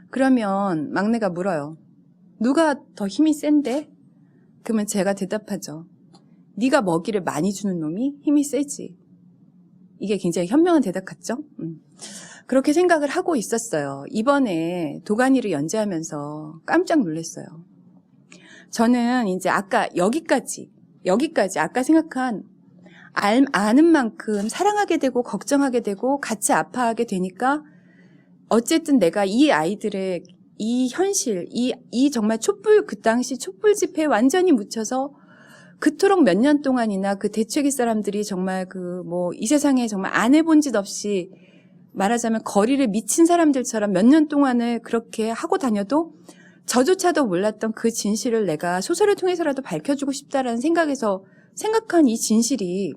그러면 막내가 물어요. 누가 더 힘이 센데? 그러면 제가 대답하죠. 네가 먹이를 많이 주는 놈이 힘이 세지. 이게 굉장히 현명한 대답 같죠? 그렇게 생각을 하고 있었어요. 이번에 도가니를 연재하면서 깜짝 놀랐어요. 저는 이제 아까 여기까지 아까 생각한 아는 만큼 사랑하게 되고 걱정하게 되고 같이 아파하게 되니까 어쨌든 내가 이 아이들의 이 현실, 이 정말 그 당시 촛불 집회에 완전히 묻혀서 그토록 몇 년 동안이나 그 대책위 사람들이 정말 이 세상에 정말 안 해본 짓 없이 말하자면 거리를 미친 사람들처럼 몇 년 동안을 그렇게 하고 다녀도 저조차도 몰랐던 그 진실을 내가 소설을 통해서라도 밝혀주고 싶다라는 생각에서 생각한 이 진실이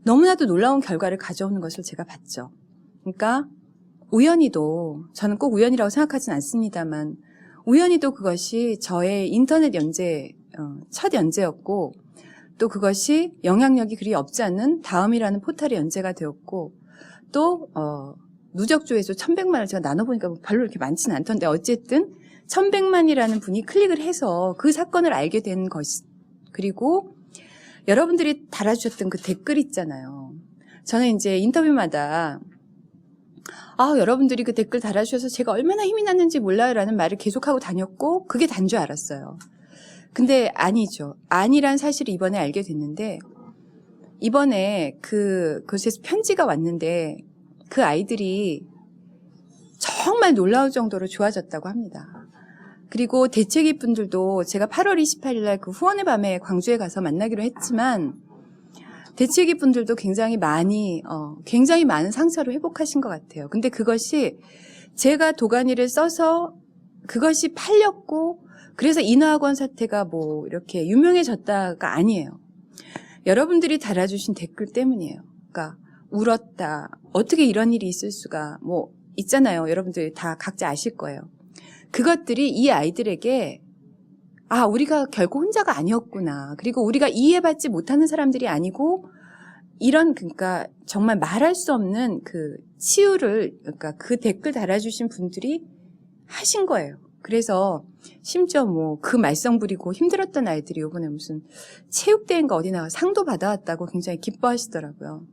너무나도 놀라운 결과를 가져오는 것을 제가 봤죠. 그러니까 우연히도, 저는 꼭 우연이라고 생각하진 않습니다만 우연히도 그것이 저의 인터넷 연재 첫 연재였고 또 그것이 영향력이 그리 없지 않는 다음이라는 포털에 연재가 되었고 또 누적 조회수 1100만을 제가 나눠보니까 별로 이렇게 많지는 않던데 어쨌든 1100만이라는 분이 클릭을 해서 그 사건을 알게 된 것이 그리고 여러분들이 달아주셨던 그 댓글 있잖아요. 저는 이제 인터뷰마다 여러분들이 그 댓글 달아주셔서 제가 얼마나 힘이 났는지 몰라요 라는 말을 계속하고 다녔고 그게 단 줄 알았어요. 근데 아니죠. 아니란 사실을 이번에 알게 됐는데 이번에 그곳에서 편지가 왔는데 그 아이들이 정말 놀라울 정도로 좋아졌다고 합니다. 그리고 대책위 분들도 제가 8월 28일 날 그 후원의 밤에 광주에 가서 만나기로 했지만 대책위 분들도 굉장히 많은 상처를 회복하신 것 같아요. 근데 그것이 제가 도가니를 써서 그것이 팔렸고 그래서 인하학원 사태가 이렇게 유명해졌다가 아니에요. 여러분들이 달아주신 댓글 때문이에요. 그러니까 울었다. 어떻게 이런 일이 있을 수가 있잖아요. 여러분들 다 각자 아실 거예요. 그것들이 이 아이들에게 우리가 결코 혼자가 아니었구나. 그리고 우리가 이해받지 못하는 사람들이 아니고 그러니까 정말 말할 수 없는 그 치유를 그러니까 그 댓글 달아주신 분들이 하신 거예요. 그래서 심지어 그 말썽 부리고 힘들었던 아이들이 이번에 무슨 체육대회인가 어디 나가 상도 받아왔다고 굉장히 기뻐하시더라고요.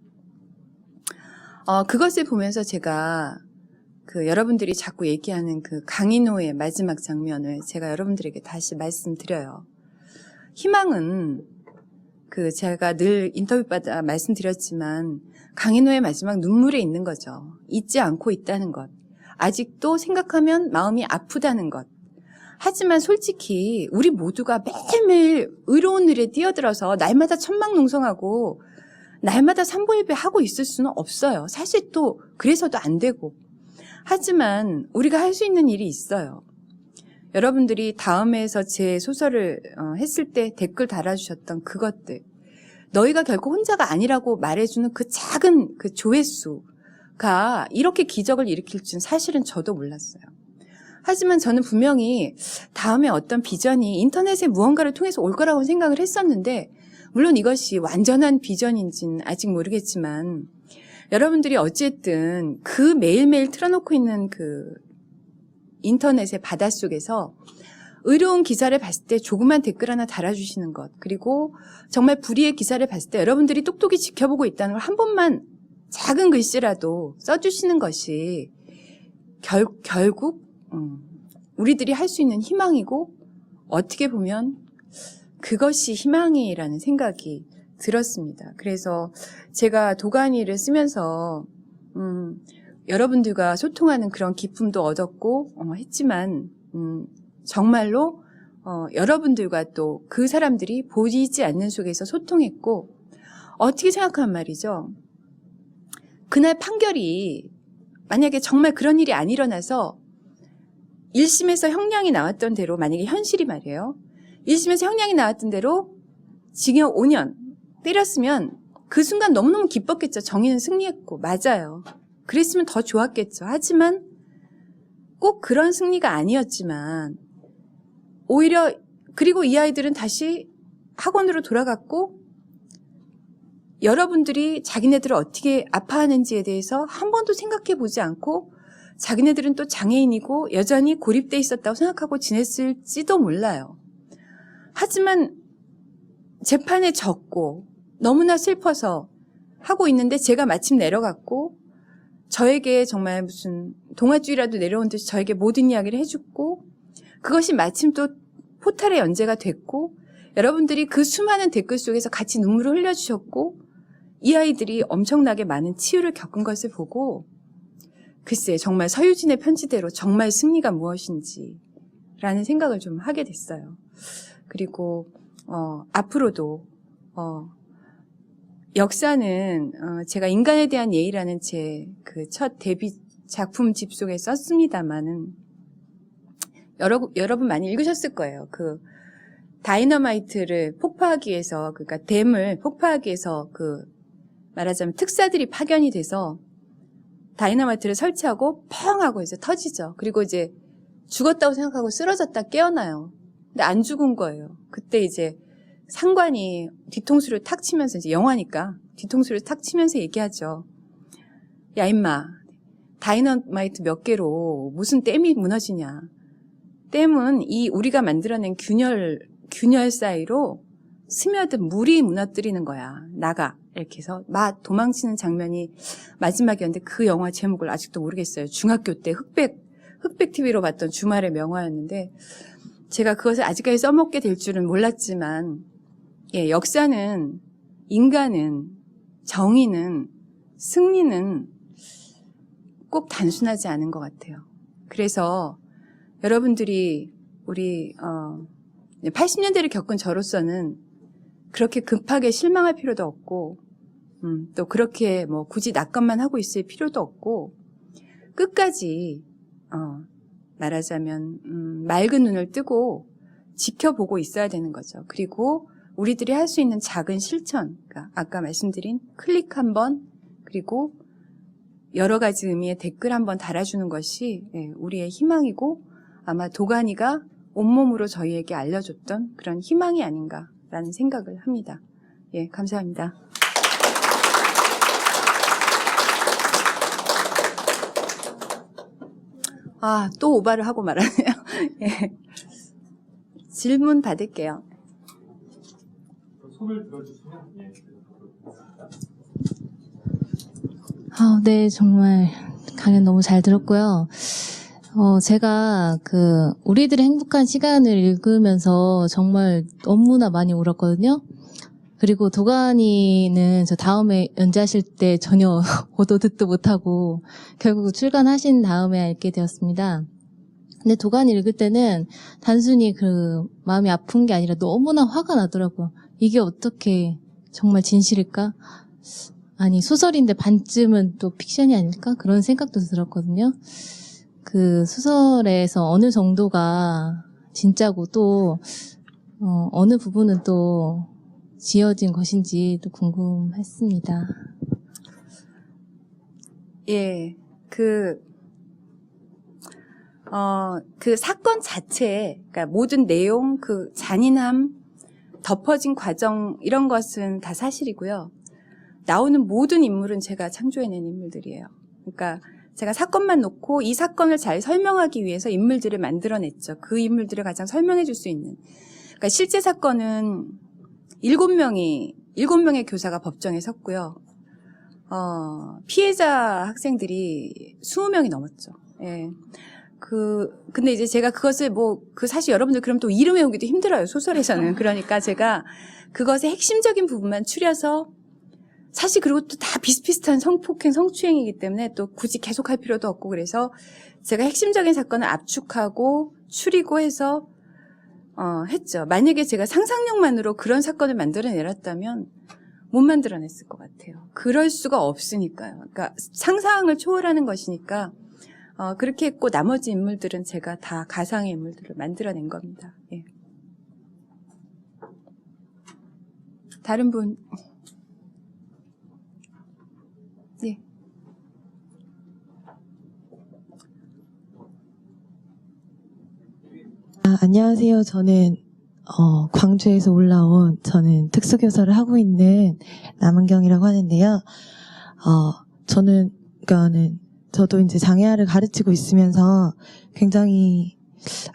그것을 보면서 제가 여러분들이 자꾸 얘기하는 그 강인호의 마지막 장면을 제가 여러분들에게 다시 말씀드려요. 희망은 제가 늘 인터뷰마다 말씀드렸지만 강인호의 마지막 눈물에 있는 거죠. 잊지 않고 있다는 것. 아직도 생각하면 마음이 아프다는 것. 하지만 솔직히 우리 모두가 매일매일 의로운 일에 뛰어들어서 날마다 천막농성하고 날마다 삼보일배 하고 있을 수는 없어요. 사실 또 그래서도 안 되고. 하지만 우리가 할 수 있는 일이 있어요. 여러분들이 다음에서 제 소설을 했을 때 댓글 달아주셨던 그것들. 너희가 결코 혼자가 아니라고 말해주는 그 작은 그 조회수가 이렇게 기적을 일으킬 줄은 사실은 저도 몰랐어요. 하지만 저는 분명히 다음에 어떤 비전이 인터넷의 무언가를 통해서 올 거라고 생각을 했었는데 물론 이것이 완전한 비전인지는 아직 모르겠지만 여러분들이 어쨌든 그 매일매일 틀어놓고 있는 그 인터넷의 바닷속에서 의로운 기사를 봤을 때 조그만 댓글 하나 달아주시는 것 그리고 정말 불의의 기사를 봤을 때 여러분들이 똑똑히 지켜보고 있다는 걸 한 번만 작은 글씨라도 써주시는 것이 결국 우리들이 할 수 있는 희망이고 어떻게 보면 그것이 희망이라는 생각이 들었습니다. 그래서 제가 도가니를 쓰면서 여러분들과 소통하는 그런 기쁨도 얻었고 했지만 정말로 여러분들과 또 그 사람들이 보이지 않는 속에서 소통했고 어떻게 생각하면 말이죠. 그날 판결이 만약에 정말 그런 일이 안 일어나서 1심에서 형량이 나왔던 대로 만약에 현실이 말이에요. 1심에서 형량이 나왔던 대로 징역 5년 때렸으면 그 순간 너무너무 기뻤겠죠. 정의는 승리했고 맞아요. 그랬으면 더 좋았겠죠. 하지만 꼭 그런 승리가 아니었지만 오히려 그리고 이 아이들은 다시 학원으로 돌아갔고 여러분들이 자기네들을 어떻게 아파하는지에 대해서 한 번도 생각해 보지 않고 자기네들은 또 장애인이고 여전히 고립돼 있었다고 생각하고 지냈을지도 몰라요. 하지만 재판에 졌고 너무나 슬퍼서 하고 있는데 제가 마침 내려갔고 저에게 정말 무슨 동아줄이라도 내려온 듯이 저에게 모든 이야기를 해줬고 그것이 마침 또 포탈에 연재가 됐고 여러분들이 그 수많은 댓글 속에서 같이 눈물을 흘려주셨고 이 아이들이 엄청나게 많은 치유를 겪은 것을 보고 글쎄 정말 서유진의 편지대로 정말 승리가 무엇인지 라는 생각을 좀 하게 됐어요. 그리고 앞으로도 역사는 제가 인간에 대한 예의라는 제 그 첫 데뷔 작품집 속에 썼습니다만은 여러분 많이 읽으셨을 거예요. 그 다이너마이트를 폭파하기 위해서 그러니까 댐을 폭파하기 위해서 그 말하자면 특사들이 파견이 돼서 다이너마이트를 설치하고 펑 하고 이제 터지죠. 그리고 이제 죽었다고 생각하고 쓰러졌다 깨어나요. 근데 안 죽은 거예요. 그때 이제 상관이 뒤통수를 탁 치면서 이제 영화니까 뒤통수를 탁 치면서 얘기하죠. 야 임마 다이너마이트 몇 개로 무슨 댐이 무너지냐. 댐은 이 우리가 만들어낸 균열 사이로 스며든 물이 무너뜨리는 거야. 나가. 이렇게 해서 막 도망치는 장면이 마지막이었는데 그 영화 제목을 아직도 모르겠어요. 중학교 때 흑백 TV로 봤던 주말의 명화였는데 제가 그것을 아직까지 써먹게 될 줄은 몰랐지만 예, 역사는 인간은 정의는 승리는 꼭 단순하지 않은 것 같아요. 그래서 여러분들이 우리 80년대를 겪은 저로서는 그렇게 급하게 실망할 필요도 없고 또 그렇게 뭐 굳이 낙관만 하고 있을 필요도 없고 끝까지 말하자면 맑은 눈을 뜨고 지켜보고 있어야 되는 거죠. 그리고 우리들이 할 수 있는 작은 실천, 그러니까 아까 말씀드린 클릭 한번 그리고 여러 가지 의미의 댓글 한번 달아주는 것이 우리의 희망이고 아마 도가니가 온몸으로 저희에게 알려줬던 그런 희망이 아닌가라는 생각을 합니다. 예, 감사합니다. 또 오바를 하고 말하네요. 예. 질문 받을게요. 손을 들어주시면 예. 네, 정말 강연 너무 잘 들었고요. 제가 우리들의 행복한 시간을 읽으면서 정말 너무나 많이 울었거든요. 그리고 도가니는 저 다음에 연재하실 때 전혀 보도 듣도 못하고 결국 출간하신 다음에 읽게 되었습니다. 근데 도가니 읽을 때는 단순히 마음이 아픈 게 아니라 너무나 화가 나더라고요. 이게 어떻게 정말 진실일까? 아니, 소설인데 반쯤은 또 픽션이 아닐까? 그런 생각도 들었거든요. 그 소설에서 어느 정도가 진짜고 또 어느 부분은 또 지어진 것인지 또 궁금했습니다. 예, 그 사건 자체, 그러니까 모든 내용, 그 잔인함, 덮어진 과정 이런 것은 다 사실이고요. 나오는 모든 인물은 제가 창조해낸 인물들이에요. 그러니까 제가 사건만 놓고 이 사건을 잘 설명하기 위해서 인물들을 만들어냈죠. 그 인물들을 가장 설명해 줄 수 있는. 그러니까 실제 사건은 7명의 교사가 법정에 섰고요. 피해자 학생들이 20명이 넘었죠. 예. 근데 이제 제가 그것을 사실 여러분들 그럼 또 이름 외우기도 힘들어요, 소설에서는. 그러니까 제가 그것의 핵심적인 부분만 추려서 사실 그리고 또 다 비슷비슷한 성폭행, 성추행이기 때문에 또 굳이 계속할 필요도 없고 그래서 제가 핵심적인 사건을 압축하고 추리고 해서 했죠. 만약에 제가 상상력만으로 그런 사건을 만들어내렸다면 못 만들어냈을 것 같아요. 그럴 수가 없으니까요. 그러니까 상상을 초월하는 것이니까 그렇게 했고 나머지 인물들은 제가 다 가상의 인물들을 만들어낸 겁니다. 예. 다른 분? 네. 안녕하세요. 저는 광주에서 올라온 저는 특수교사를 하고 있는 남은경이라고 하는데요. 저도 이제 장애아를 가르치고 있으면서 굉장히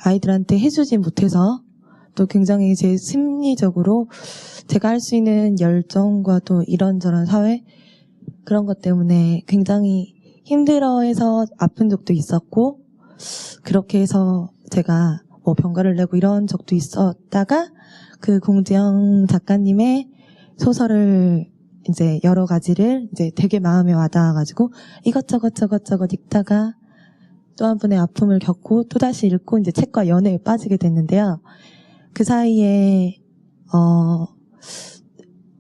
아이들한테 해주지 못해서 또 굉장히 제 심리적으로 제가 할 수 있는 열정과 또 이런저런 사회 그런 것 때문에 굉장히 힘들어해서 아픈 적도 있었고 그렇게 해서 제가 뭐 병가를 내고 이런 적도 있었다가 그 공지영 작가님의 소설을 이제 여러 가지를 이제 되게 마음에 와닿아가지고 이것저것 읽다가 또 한 번의 아픔을 겪고 또다시 읽고 이제 책과 연애에 빠지게 됐는데요. 그 사이에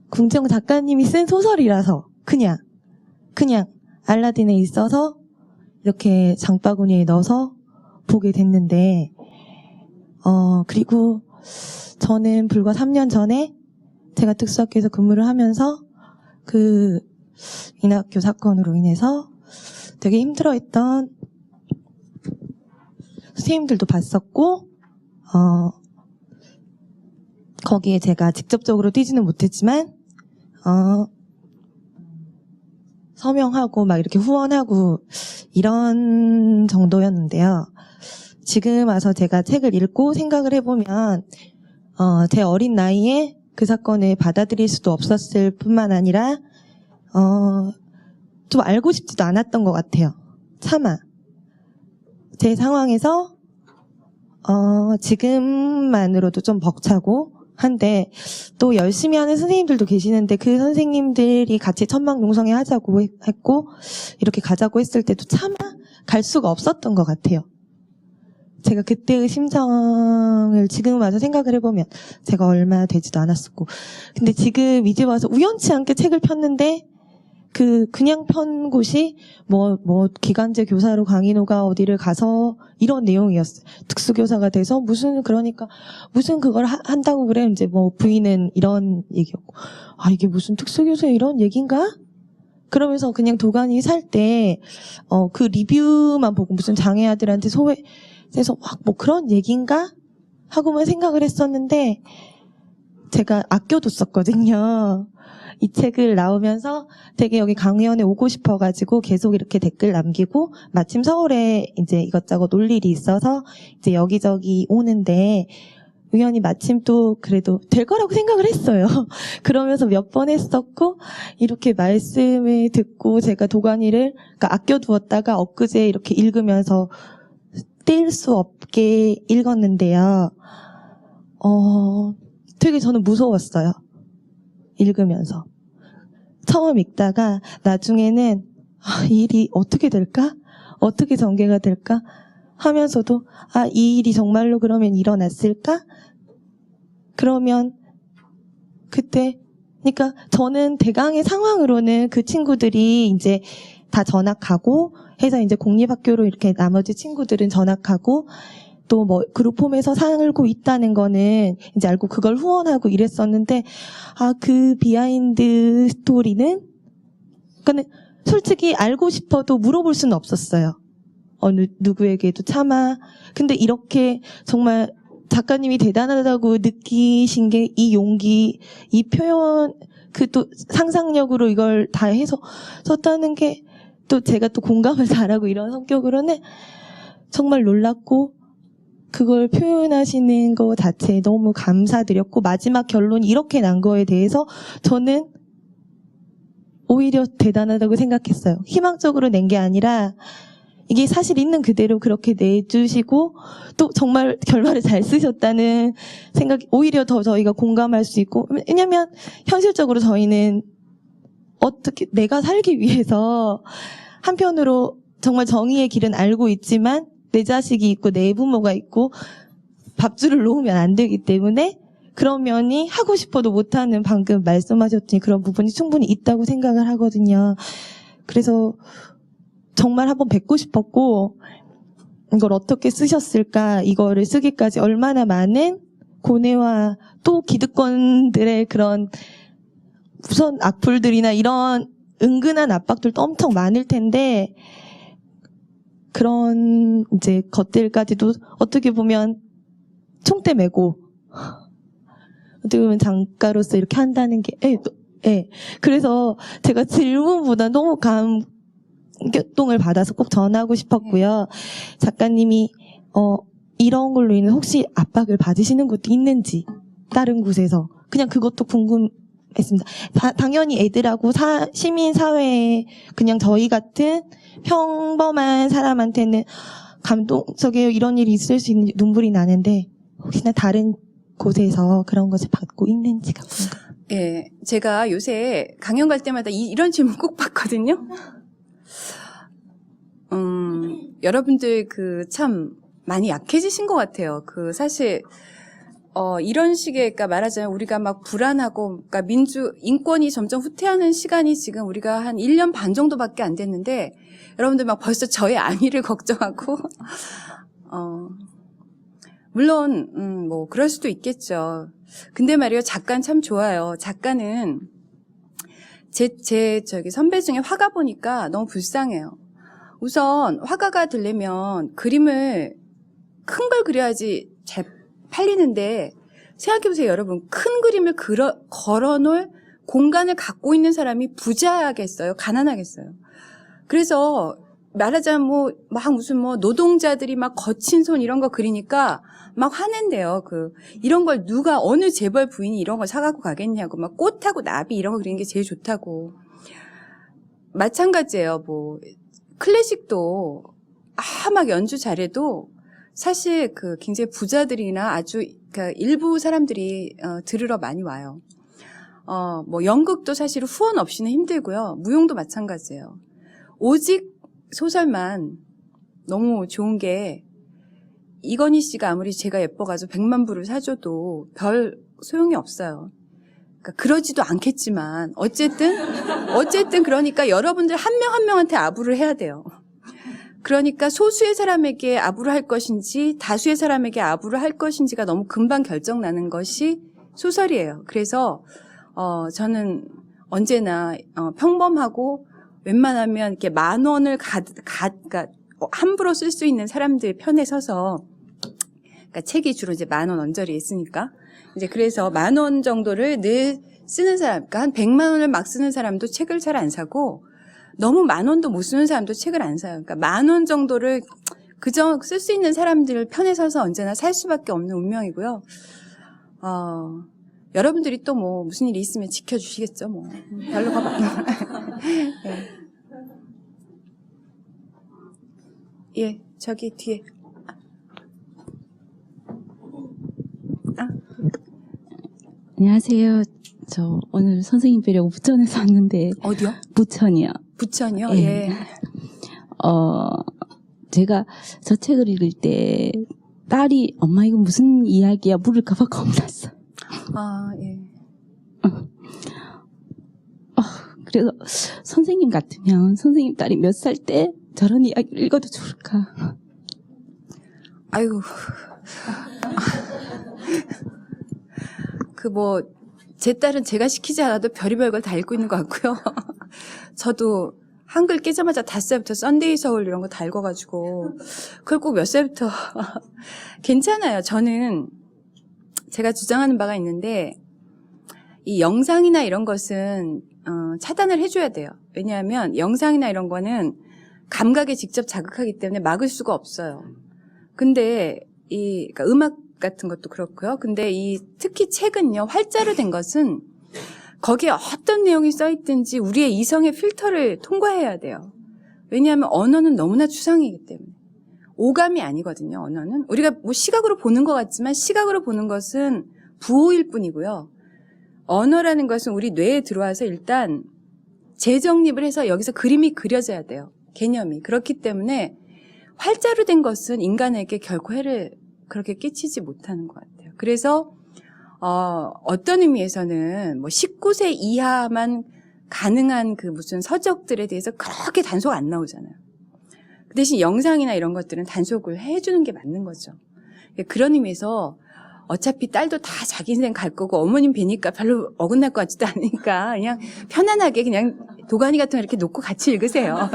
공지영 작가님이 쓴 소설이라서 그냥 알라딘에 있어서 이렇게 장바구니에 넣어서 보게 됐는데 그리고 저는 불과 3년 전에 제가 특수학교에서 근무를 하면서 그 인하학교 사건으로 인해서 되게 힘들어했던 선생님들도 봤었고 거기에 제가 직접적으로 뛰지는 못했지만 서명하고 막 이렇게 후원하고 이런 정도였는데요. 지금 와서 제가 책을 읽고 생각을 해보면 제 어린 나이에 그 사건을 받아들일 수도 없었을 뿐만 아니라 좀 알고 싶지도 않았던 것 같아요. 차마 제 상황에서 지금만으로도 좀 벅차고 한데 또 열심히 하는 선생님들도 계시는데 그 선생님들이 같이 천막농성회 하자고 했고 이렇게 가자고 했을 때도 차마 갈 수가 없었던 것 같아요. 제가 그때의 심정을 지금 와서 생각을 해보면 제가 얼마 되지도 않았었고 근데 지금 이제 와서 우연치 않게 책을 폈는데 그냥 편 곳이 뭐 기간제 교사로 강인호가 어디를 가서 이런 내용이었어요. 특수교사가 돼서 무슨 그걸 한다고 그래 이제 뭐 부인은 이런 얘기였고 이게 무슨 특수교사 이런 얘기인가? 그러면서 그냥 도가니 살 때 그 리뷰만 보고 무슨 장애아들한테 소외해서 막 뭐 그런 얘기인가? 하고만 생각을 했었는데 제가 아껴뒀었거든요. 이 책을 나오면서 되게 여기 강의원에 오고 싶어가지고 계속 이렇게 댓글 남기고 마침 서울에 이제 이것저것 올 일이 있어서 이제 여기저기 오는데 우연히 마침 또 그래도 될 거라고 생각을 했어요. 그러면서 몇 번 했었고 이렇게 말씀을 듣고 제가 도가니를 아껴두었다가 엊그제 이렇게 읽으면서 뗄 수 없게 읽었는데요. 되게 저는 무서웠어요. 읽으면서. 처음 읽다가 나중에는 이 일이 어떻게 될까? 어떻게 전개가 될까? 하면서도 이 일이 정말로 그러면 일어났을까? 그러면 그때 그러니까 저는 대강의 상황으로는 그 친구들이 이제 다 전학하고 해서 이제 공립학교로 이렇게 나머지 친구들은 전학하고 또 뭐 그룹홈에서 살고 있다는 거는 이제 알고 그걸 후원하고 이랬었는데 그 비하인드 스토리는 그러니까 솔직히 알고 싶어도 물어볼 수는 없었어요. 어느 누구에게도 차마. 근데 이렇게 정말 작가님이 대단하다고 느끼신 게 이 용기, 이 표현, 그 또 상상력으로 이걸 다 해서 썼다는 게 또 제가 또 공감을 잘하고 이런 성격으로는 정말 놀랐고 그걸 표현하시는 거 자체에 너무 감사드렸고 마지막 결론이 이렇게 난 거에 대해서 저는 오히려 대단하다고 생각했어요. 희망적으로 낸 게 아니라 이게 사실 있는 그대로 그렇게 내주시고 또 정말 결말을 잘 쓰셨다는 생각이 오히려 더 저희가 공감할 수 있고 왜냐면 현실적으로 저희는 어떻게 내가 살기 위해서 한편으로 정말 정의의 길은 알고 있지만 내 자식이 있고 내 부모가 있고 밥줄을 놓으면 안 되기 때문에 그런 면이 하고 싶어도 못하는 방금 말씀하셨더니 그런 부분이 충분히 있다고 생각을 하거든요. 그래서 정말 한번 뵙고 싶었고 이걸 어떻게 쓰셨을까 이거를 쓰기까지 얼마나 많은 고뇌와 또 기득권들의 그런 우선 악플들이나 이런 은근한 압박들도 엄청 많을 텐데 그런 이제 것들까지도 어떻게 보면 총대 메고 어떻게 보면 작가로서 이렇게 한다는 게, 예. 그래서 제가 질문보다 너무 감격동을 받아서 꼭 전하고 싶었고요. 작가님이, 이런 걸로 인해 혹시 압박을 받으시는 것도 있는지, 다른 곳에서. 그냥 그것도 궁금했습니다. 당연히 애들하고 시민사회에 그냥 저희 같은 평범한 사람한테는 감동적이에요. 이런 일이 있을 수 있는 눈물이 나는데, 혹시나 다른 곳에서 그런 것을 받고 있는지가 궁금해요. 예, 제가 요새 강연 갈 때마다 이런 질문 꼭 받거든요. 여러분들 참 많이 약해지신 것 같아요. 사실 이런 식의, 그러니까 말하자면 우리가 막 불안하고, 그러니까 인권이 점점 후퇴하는 시간이 지금 우리가 한 1년 반 정도밖에 안 됐는데, 여러분들 막 벌써 저의 안위를 걱정하고, 물론, 뭐, 그럴 수도 있겠죠. 근데 말이에요, 작가는 참 좋아요. 작가는 저기 선배 중에 화가 보니까 너무 불쌍해요. 우선 화가가 되려면 그림을 큰 걸 그려야지 잘 팔리는데, 생각해보세요, 여러분. 큰 그림을 걸어놓을 공간을 갖고 있는 사람이 부자겠어요? 가난하겠어요? 그래서 말하자면 무슨 노동자들이 막 거친 손 이런 거 그리니까 막 화낸대요. 이런 걸 어느 재벌 부인이 이런 걸 사갖고 가겠냐고, 막 꽃하고 나비 이런 거 그리는 게 제일 좋다고. 마찬가지예요. 클래식도 막 연주 잘해도 사실 굉장히 부자들이나 아주 일부 사람들이 들으러 많이 와요. 연극도 사실 후원 없이는 힘들고요. 무용도 마찬가지예요. 오직 소설만 너무 좋은 게, 이건희 씨가 아무리 제가 예뻐가지고 100만 부를 사줘도 별 소용이 없어요. 그러니까 그러지도 않겠지만 어쨌든 그러니까 여러분들 한 명 한 명한테 아부를 해야 돼요. 그러니까 소수의 사람에게 아부를 할 것인지 다수의 사람에게 아부를 할 것인지가 너무 금방 결정나는 것이 소설이에요. 그래서 저는 언제나 평범하고 웬만하면 이렇게 10,000원을 그러니까 함부로 쓸 수 있는 사람들 편에 서서, 그러니까 책이 주로 이제 10,000원 언저리에 있으니까 이제 그래서 10,000원 정도를 늘 쓰는 사람, 그러니까 한 100만 원을 막 쓰는 사람도 책을 잘 안 사고, 너무 10,000원도 못 쓰는 사람도 책을 안 사요. 그러니까 10,000원 정도를 그저 쓸 수 있는 사람들 편에 서서 언제나 살 수밖에 없는 운명이고요. 여러분들이 또 무슨 일이 있으면 지켜주시겠죠, 별로 겁 안 나요. 예. 예, 저기 뒤에. 안녕하세요. 저 오늘 선생님 뵈려고 부천에서 왔는데. 어디요? 부천이요. 부천이요? 예. 예. 제가 저 책을 읽을 때 딸이 엄마 이거 무슨 이야기야 물을까봐 겁났어. 예. 그래서 선생님 같으면 선생님 딸이 몇 살 때 저런 이야기를 읽어도 좋을까? 아이고. 제 딸은 제가 시키지 않아도 별의별 걸 다 읽고 있는 것 같고요. 저도 한글 깨자마자 5살부터 썬데이 서울 이런 거 다 읽어가지고, 그걸 꼭 몇 살부터. 괜찮아요. 저는 제가 주장하는 바가 있는데, 이 영상이나 이런 것은 차단을 해줘야 돼요. 왜냐하면 영상이나 이런 거는 감각에 직접 자극하기 때문에 막을 수가 없어요. 근데 그러니까 음악 같은 것도 그렇고요. 근데 특히 책은요, 활자로 된 것은 거기에 어떤 내용이 써있든지 우리의 이성의 필터를 통과해야 돼요. 왜냐하면 언어는 너무나 추상이기 때문에. 오감이 아니거든요, 언어는. 우리가 시각으로 보는 것 같지만 시각으로 보는 것은 부호일 뿐이고요. 언어라는 것은 우리 뇌에 들어와서 일단 재정립을 해서 여기서 그림이 그려져야 돼요. 개념이. 그렇기 때문에 활자로 된 것은 인간에게 결코 해를 그렇게 끼치지 못하는 것 같아요. 그래서 어떤 의미에서는 19세 이하만 가능한 무슨 서적들에 대해서 그렇게 단속 안 나오잖아요. 그 대신 영상이나 이런 것들은 단속을 해주는 게 맞는 거죠. 그런 의미에서 어차피 딸도 다 자기 인생 갈 거고 어머님 뵈니까 별로 어긋날 것 같지도 않으니까 그냥 편안하게 그냥 도가니 같은 거 이렇게 놓고 같이 읽으세요.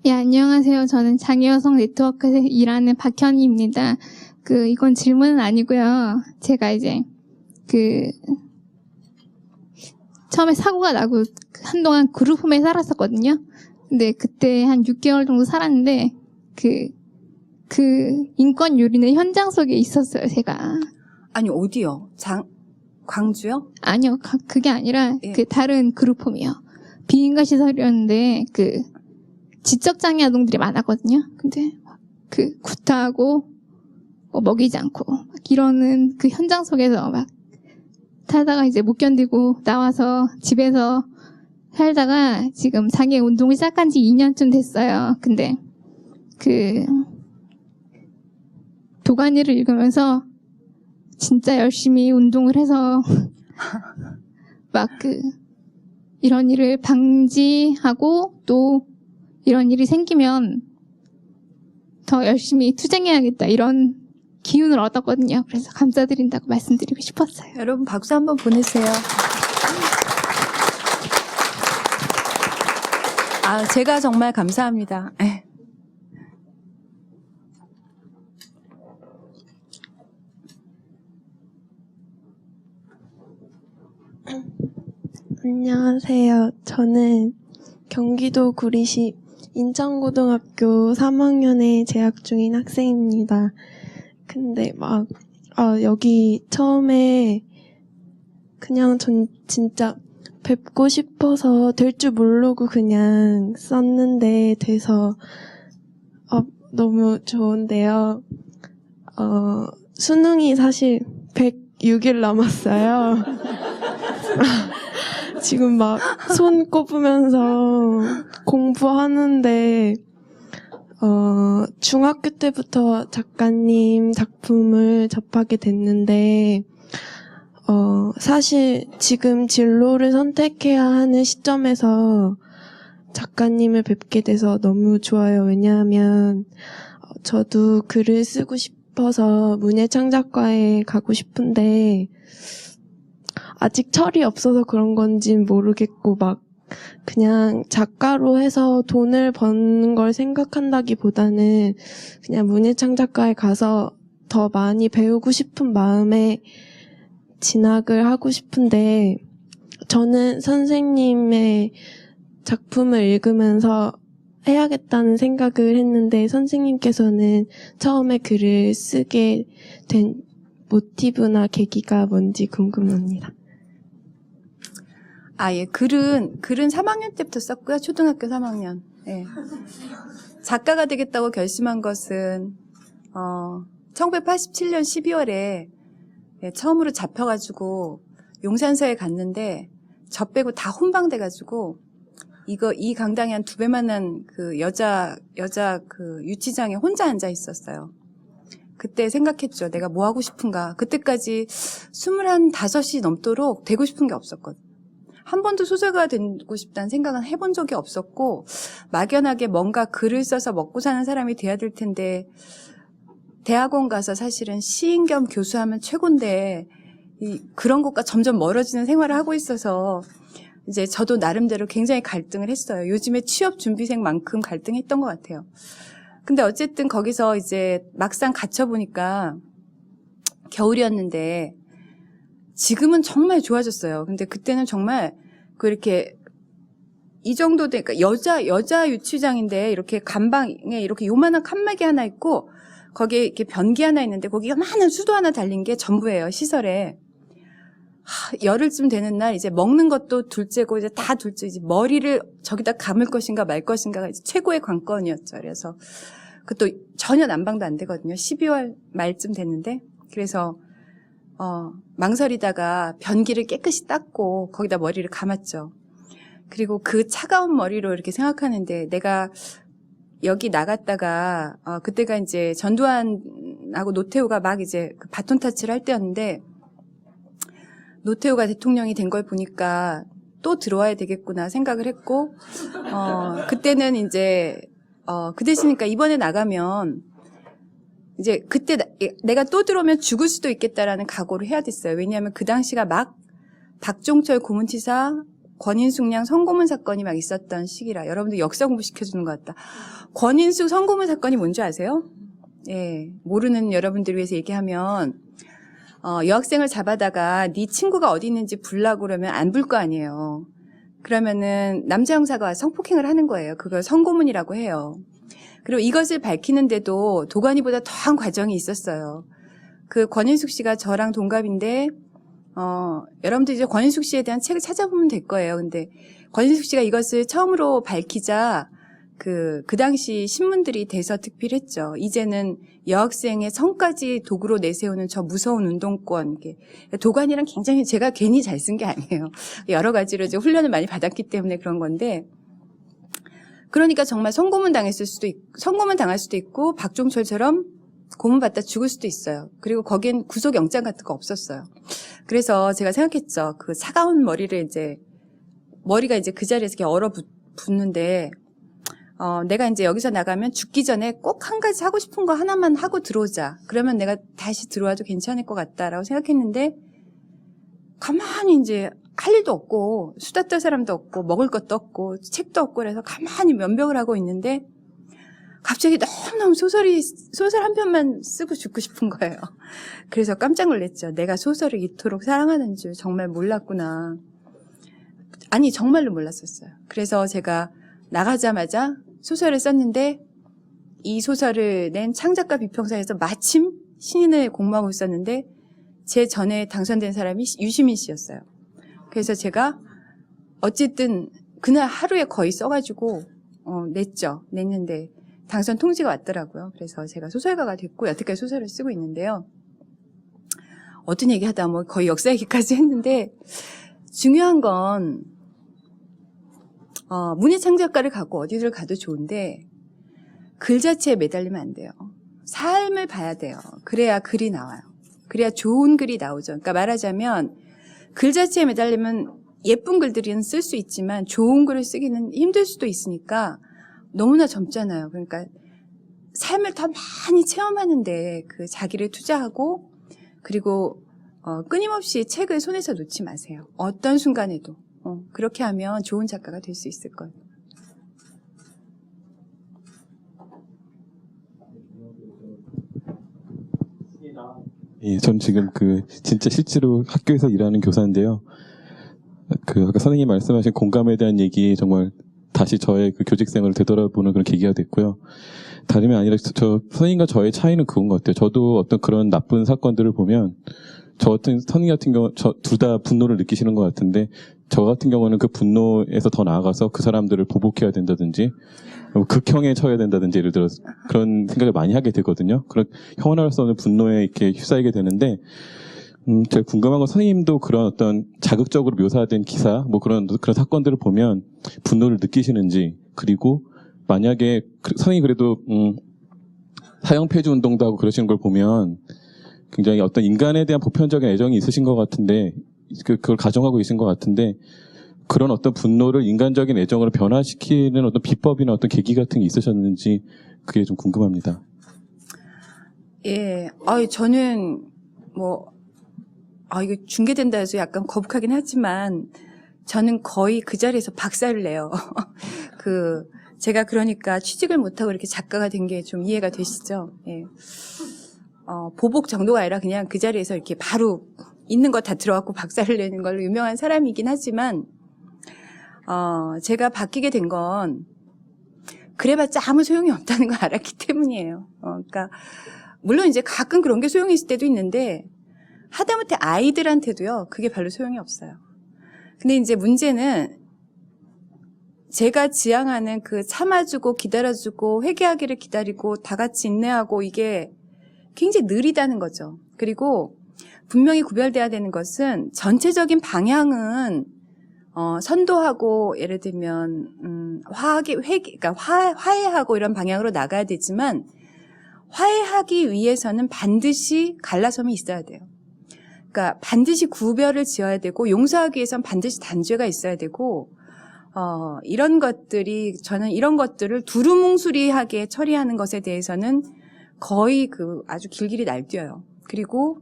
예, 안녕하세요. 저는 장애여성 네트워크에서 일하는 박현희입니다. 이건 질문은 아니고요. 제가 이제, 처음에 사고가 나고 한동안 그룹홈에 살았었거든요. 근데 그때 한 6개월 정도 살았는데, 인권 유린의 현장 속에 있었어요, 제가. 아니, 어디요? 광주요? 아니요, 그게 아니라, 예. 다른 그룹홈이요. 비인가 시설이었는데, 지적장애 아동들이 많았거든요. 근데, 구타하고, 먹이지 않고, 막 이러는 그 현장 속에서 막, 살다가 이제 못 견디고 나와서 집에서 살다가 지금 장애 운동을 시작한 지 2년쯤 됐어요. 근데, 도가니를 읽으면서 진짜 열심히 운동을 해서 막 이런 일을 방지하고 또 이런 일이 생기면 더 열심히 투쟁해야겠다 이런 기운을 얻었거든요. 그래서 감사드린다고 말씀드리고 싶었어요. 여러분 박수 한번 보내세요. 제가 정말 감사합니다. 안녕하세요. 저는 경기도 구리시 인천고등학교 3학년에 재학 중인 학생입니다. 근데 여기 처음에 그냥 전 진짜 뵙고 싶어서 될 줄 모르고 그냥 썼는데 돼서 너무 좋은데요. 수능이 사실 106일 남았어요. 지금 막 손 꼽으면서 공부하는데 중학교 때부터 작가님 작품을 접하게 됐는데 사실 지금 진로를 선택해야 하는 시점에서 작가님을 뵙게 돼서 너무 좋아요. 왜냐하면 저도 글을 쓰고 싶어서 문예창작과에 가고 싶은데 아직 철이 없어서 그런 건진 모르겠고 막 그냥 작가로 해서 돈을 버는 걸 생각한다기보다는 그냥 문예창작과에 가서 더 많이 배우고 싶은 마음에 진학을 하고 싶은데 저는 선생님의 작품을 읽으면서 해야겠다는 생각을 했는데 선생님께서는 처음에 글을 쓰게 된 모티브나 계기가 뭔지 궁금합니다. 예. 글은 3학년 때부터 썼고요. 초등학교 3학년. 예. 작가가 되겠다고 결심한 것은 1987년 12월에 처음으로 잡혀가지고 용산서에 갔는데 저 빼고 다 혼방돼가지고 이 강당에 한 2배만한 여자 유치장에 혼자 앉아 있었어요. 그때 생각했죠. 내가 뭐 하고 싶은가. 그때까지 25이 넘도록 되고 싶은 게 없었거든. 한 번도 소설가가 되고 싶다는 생각은 해본 적이 없었고 막연하게 뭔가 글을 써서 먹고 사는 사람이 돼야 될 텐데 대학원 가서 사실은 시인 겸 교수하면 최고인데 그런 것과 점점 멀어지는 생활을 하고 있어서 이제 저도 나름대로 굉장히 갈등을 했어요. 요즘에 취업 준비생만큼 갈등했던 것 같아요. 근데 어쨌든 거기서 이제 막상 갇혀보니까 겨울이었는데 지금은 정말 좋아졌어요. 근데 그때는 정말 이렇게 이 정도 되니까 여자 유치장인데 이렇게 간방에 이렇게 요만한 칸막이 하나 있고 거기에 이렇게 변기 하나 있는데 거기 요만한 수도 하나 달린 게 전부예요, 시설에. 열흘쯤 되는 날 이제 먹는 것도 둘째고 이제 다 둘째, 이제 머리를 저기다 감을 것인가 말 것인가가 이제 최고의 관건이었죠. 그래서 그것도 전혀 난방도 안 되거든요. 12월 말쯤 됐는데. 그래서 망설이다가 변기를 깨끗이 닦고 거기다 머리를 감았죠. 그리고 그 차가운 머리로 이렇게 생각하는데 내가 여기 나갔다가 그때가 이제 전두환하고 노태우가 막 이제 그 바톤 타치를 할 때였는데 노태우가 대통령이 된 걸 보니까 또 들어와야 되겠구나 생각을 했고 그때는 이제 그 대신이니까 이번에 나가면 이제 그때 내가 또 들어오면 죽을 수도 있겠다라는 각오를 해야 됐어요. 왜냐하면 그 당시가 막 박종철 고문치사 권인숙 양 성고문 사건이 막 있었던 시기라 여러분들 역사 공부 시켜주는 것 같다. 권인숙 성고문 사건이 뭔지 아세요? 예, 모르는 여러분들 위해서 얘기하면 여학생을 잡아다가 네 친구가 어디 있는지 불라고 그러면 안 불 거 아니에요. 그러면은 남자 형사가 성폭행을 하는 거예요. 그걸 성고문이라고 해요. 그리고 이것을 밝히는데도 도가니보다 더한 과정이 있었어요. 그 권인숙 씨가 저랑 동갑인데 여러분들 이제 권인숙 씨에 대한 책을 찾아보면 될 거예요. 근데 권인숙 씨가 이것을 처음으로 밝히자 그 당시 신문들이 대서특필했죠. 이제는 여학생의 성까지 도구로 내세우는 저 무서운 운동권. 도가니랑 굉장히 제가 괜히 잘 쓴 게 아니에요. 여러 가지로 이제 훈련을 많이 받았기 때문에 그런 건데. 그러니까 정말 성고문 당할 수도 있고 박종철처럼 고문받다 죽을 수도 있어요. 그리고 거긴 구속영장 같은 거 없었어요. 그래서 제가 생각했죠. 그 차가운 머리가 이제 그 자리에서 이렇게 얼어붙는데, 내가 이제 여기서 나가면 죽기 전에 꼭 한 가지 하고 싶은 거 하나만 하고 들어오자. 그러면 내가 다시 들어와도 괜찮을 것 같다라고 생각했는데, 가만히 이제 할 일도 없고, 수다 떨 사람도 없고, 먹을 것도 없고, 책도 없고, 그래서 가만히 면벽을 하고 있는데, 갑자기 너무너무 소설 한 편만 쓰고 죽고 싶은 거예요. 그래서 깜짝 놀랐죠. 내가 소설을 이토록 사랑하는 줄 정말 몰랐구나. 아니, 정말로 몰랐었어요. 그래서 제가 나가자마자 소설을 썼는데 이 소설을 낸 창작가 비평사에서 마침 신인을 공모하고 있었는데 제 전에 당선된 사람이 유시민 씨였어요. 그래서 제가 어쨌든 그날 하루에 거의 써가지고 냈는데 당선 통지가 왔더라고요. 그래서 제가 소설가가 됐고 여태까지 소설을 쓰고 있는데요. 어떤 얘기하다 뭐 거의 역사 얘기까지 했는데 중요한 건 문예창작가를 갖고 어디를 가도 좋은데 글 자체에 매달리면 안 돼요. 삶을 봐야 돼요. 그래야 글이 나와요. 그래야 좋은 글이 나오죠. 그러니까 말하자면 글 자체에 매달리면 예쁜 글들은 쓸 수 있지만 좋은 글을 쓰기는 힘들 수도 있으니까 너무나 젊잖아요. 그러니까 삶을 더 많이 체험하는데 그 자기를 투자하고 그리고 끊임없이 책을 손에서 놓지 마세요. 어떤 순간에도. 그렇게 하면 좋은 작가가 될 수 있을 거예요. 예, 전 지금 진짜 실제로 학교에서 일하는 교사인데요. 아까 선생님이 말씀하신 공감에 대한 얘기 정말 다시 저의 교직 생활을 되돌아보는 그런 계기가 됐고요. 다름이 아니라 선생님과 저의 차이는 그건 것 같아요. 저도 어떤 그런 나쁜 사건들을 보면 선생님 같은 경우 둘 다 분노를 느끼시는 것 같은데 저 같은 경우는 그 분노에서 더 나아가서 그 사람들을 보복해야 된다든지 극형에 처해야 된다든지 예를 들어서 그런 생각을 많이 하게 되거든요. 그런 형언할 수 없는 분노에 이렇게 휩싸이게 되는데 제가 궁금한 건 선생님도 그런 어떤 자극적으로 묘사된 기사 그런 사건들을 보면 분노를 느끼시는지 그리고 만약에 선생님이 그래도 사형폐지 운동도 하고 그러시는 걸 보면 굉장히 어떤 인간에 대한 보편적인 애정이 있으신 것 같은데 그걸 가정하고 계신 것 같은데 그런 어떤 분노를 인간적인 애정으로 변화시키는 어떤 비법이나 어떤 계기 같은 게 있으셨는지 그게 좀 궁금합니다. 예, 저는 이거 중계된다 해서 약간 거북하긴 하지만 저는 거의 그 자리에서 박살을 내요. 제가 그러니까 취직을 못하고 이렇게 작가가 된 게 좀 이해가 되시죠? 예. 보복 정도가 아니라 그냥 그 자리에서 이렇게 바로 있는 거 다 들어갖고 박살을 내는 걸로 유명한 사람이긴 하지만, 제가 바뀌게 된 건 그래봤자 아무 소용이 없다는 걸 알았기 때문이에요. 그러니까, 물론 이제 가끔 그런 게 소용이 있을 때도 있는데, 하다못해 아이들한테도요, 그게 별로 소용이 없어요. 근데 이제 문제는 제가 지향하는 참아주고 기다려주고 회개하기를 기다리고 다 같이 인내하고 이게 굉장히 느리다는 거죠. 그리고 분명히 구별돼야 되는 것은 전체적인 방향은 선도하고 예를 들면 그러니까 화해하고 이런 방향으로 나가야 되지만 화해하기 위해서는 반드시 갈라섬이 있어야 돼요. 그러니까 반드시 구별을 지어야 되고 용서하기 위해서는 반드시 단죄가 있어야 되고 이런 것들이 저는 이런 것들을 두루뭉술이하게 처리하는 것에 대해서는 거의 아주 길길이 날뛰어요. 그리고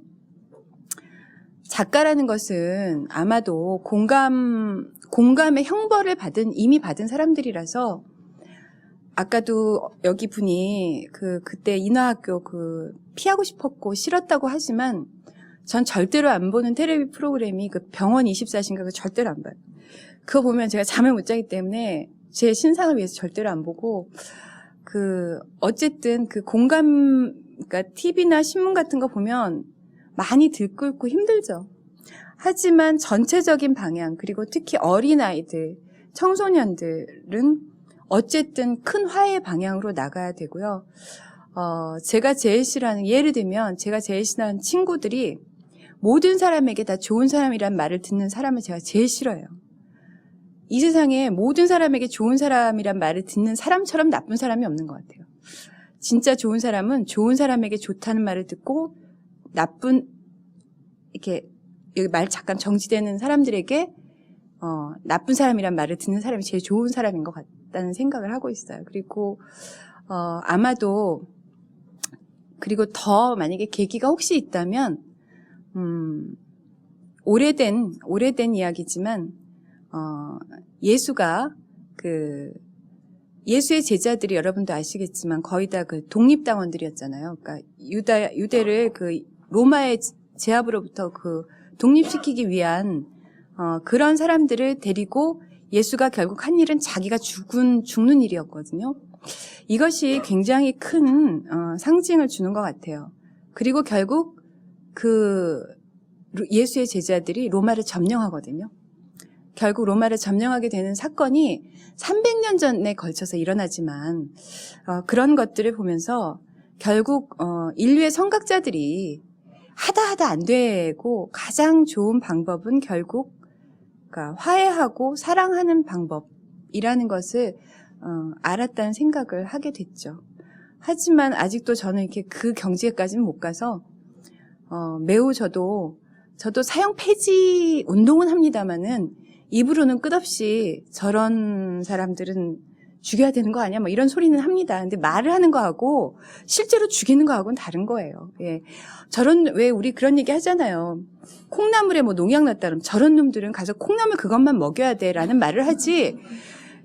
작가라는 것은 아마도 공감의 형벌을 이미 받은 사람들이라서 아까도 여기 분이 그때 인하학교 피하고 싶었고 싫었다고 하지만 전 절대로 안 보는 텔레비 프로그램이 병원 24시인가 그거 절대로 안 봐요. 그거 보면 제가 잠을 못 자기 때문에 제 신상을 위해서 절대로 안 보고 어쨌든 그러니까 TV나 신문 같은 거 보면 많이 들끓고 힘들죠. 하지만 전체적인 방향, 그리고 특히 어린아이들, 청소년들은 어쨌든 큰 화해의 방향으로 나가야 되고요. 제가 제일 싫어하는, 예를 들면 제가 제일 싫어하는 친구들이 모든 사람에게 다 좋은 사람이란 말을 듣는 사람을 제가 제일 싫어해요. 이 세상에 모든 사람에게 좋은 사람이란 말을 듣는 사람처럼 나쁜 사람이 없는 것 같아요. 진짜 좋은 사람은 좋은 사람에게 좋다는 말을 듣고 이렇게 여기 말 잠깐 정지되는 사람들에게 나쁜 사람이란 말을 듣는 사람이 제일 좋은 사람인 것 같다는 생각을 하고 있어요. 그리고 아마도 그리고 더 만약에 계기가 혹시 있다면 오래된 이야기지만 예수가 예수의 제자들이 여러분도 아시겠지만 거의 다 독립당원들이었잖아요. 그러니까 유대를 로마의 제압으로부터 독립시키기 위한 그런 사람들을 데리고 예수가 결국 한 일은 자기가 죽는 일이었거든요. 이것이 굉장히 큰 상징을 주는 것 같아요. 그리고 결국 예수의 제자들이 로마를 점령하거든요. 결국 로마를 점령하게 되는 사건이 300년 전에 걸쳐서 일어나지만 그런 것들을 보면서 결국 인류의 선각자들이 하다 안 되고 가장 좋은 방법은 결국 그러니까 화해하고 사랑하는 방법이라는 것을 알았다는 생각을 하게 됐죠. 하지만 아직도 저는 이렇게 그 경지에까지는 못 가서 매우 저도 사형 폐지 운동은 합니다마는 입으로는 끝없이 저런 사람들은 죽여야 되는 거 아니야? 뭐 이런 소리는 합니다. 근데 말을 하는 거하고 실제로 죽이는 거하고는 다른 거예요. 예. 왜 우리 그런 얘기 하잖아요. 콩나물에 뭐 농약 넣었다 그러면 저런 놈들은 가서 콩나물 그것만 먹여야 돼라는 말을 하지.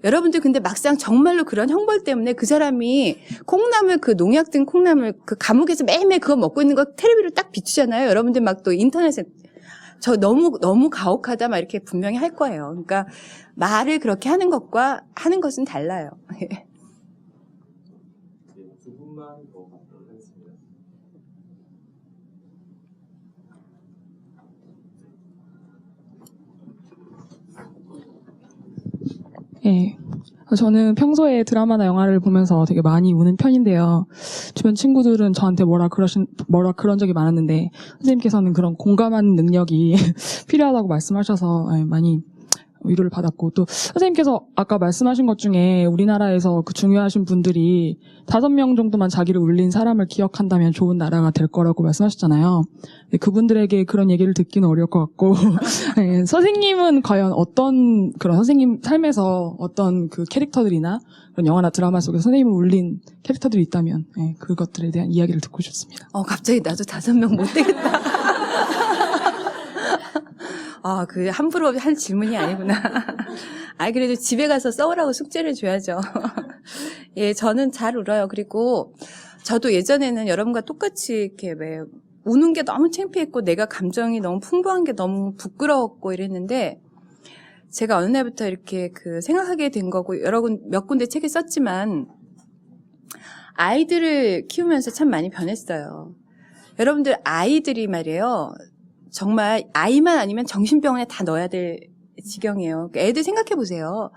여러분들 근데 막상 정말로 그런 형벌 때문에 그 사람이 콩나물 농약 든 콩나물 감옥에서 매일매일 그거 먹고 있는 거 텔레비로 딱 비추잖아요. 여러분들 막 또 인터넷에 저 너무 가혹하다 막 이렇게 분명히 할 거예요. 그러니까 말을 그렇게 하는 것과 하는 것은 달라요. 두 분만 더 하겠습니다. 예. 저는 평소에 드라마나 영화를 보면서 되게 많이 우는 편인데요. 주변 친구들은 저한테 뭐라 그런 적이 많았는데 선생님께서는 그런 공감하는 능력이 필요하다고 말씀하셔서 많이 위로를 받았고, 또 선생님께서 아까 말씀하신 것 중에 우리나라에서 중요하신 분들이 5명 정도만 자기를 울린 사람을 기억한다면 좋은 나라가 될 거라고 말씀하셨잖아요. 그분들에게 그런 얘기를 듣기는 어려울 것 같고 네, 선생님은 과연 어떤 그런 선생님 삶에서 어떤 캐릭터들이나 그런 영화나 드라마 속에서 선생님을 울린 캐릭터들이 있다면 그것들에 대한 이야기를 듣고 싶습니다. 갑자기 나도 5명 못 되겠다. 함부로 할 질문이 아니구나. 그래도 집에 가서 써오라고 숙제를 줘야죠. 예, 저는 잘 울어요. 그리고 저도 예전에는 여러분과 똑같이 이렇게 우는 게 너무 창피했고 내가 감정이 너무 풍부한 게 너무 부끄러웠고 이랬는데 제가 어느 날부터 이렇게 생각하게 된 거고 몇 군데 책에 썼지만 아이들을 키우면서 참 많이 변했어요. 여러분들 아이들이 말이에요. 정말 아이만 아니면 정신병원에 다 넣어야 될 지경이에요. 애들 생각해 보세요.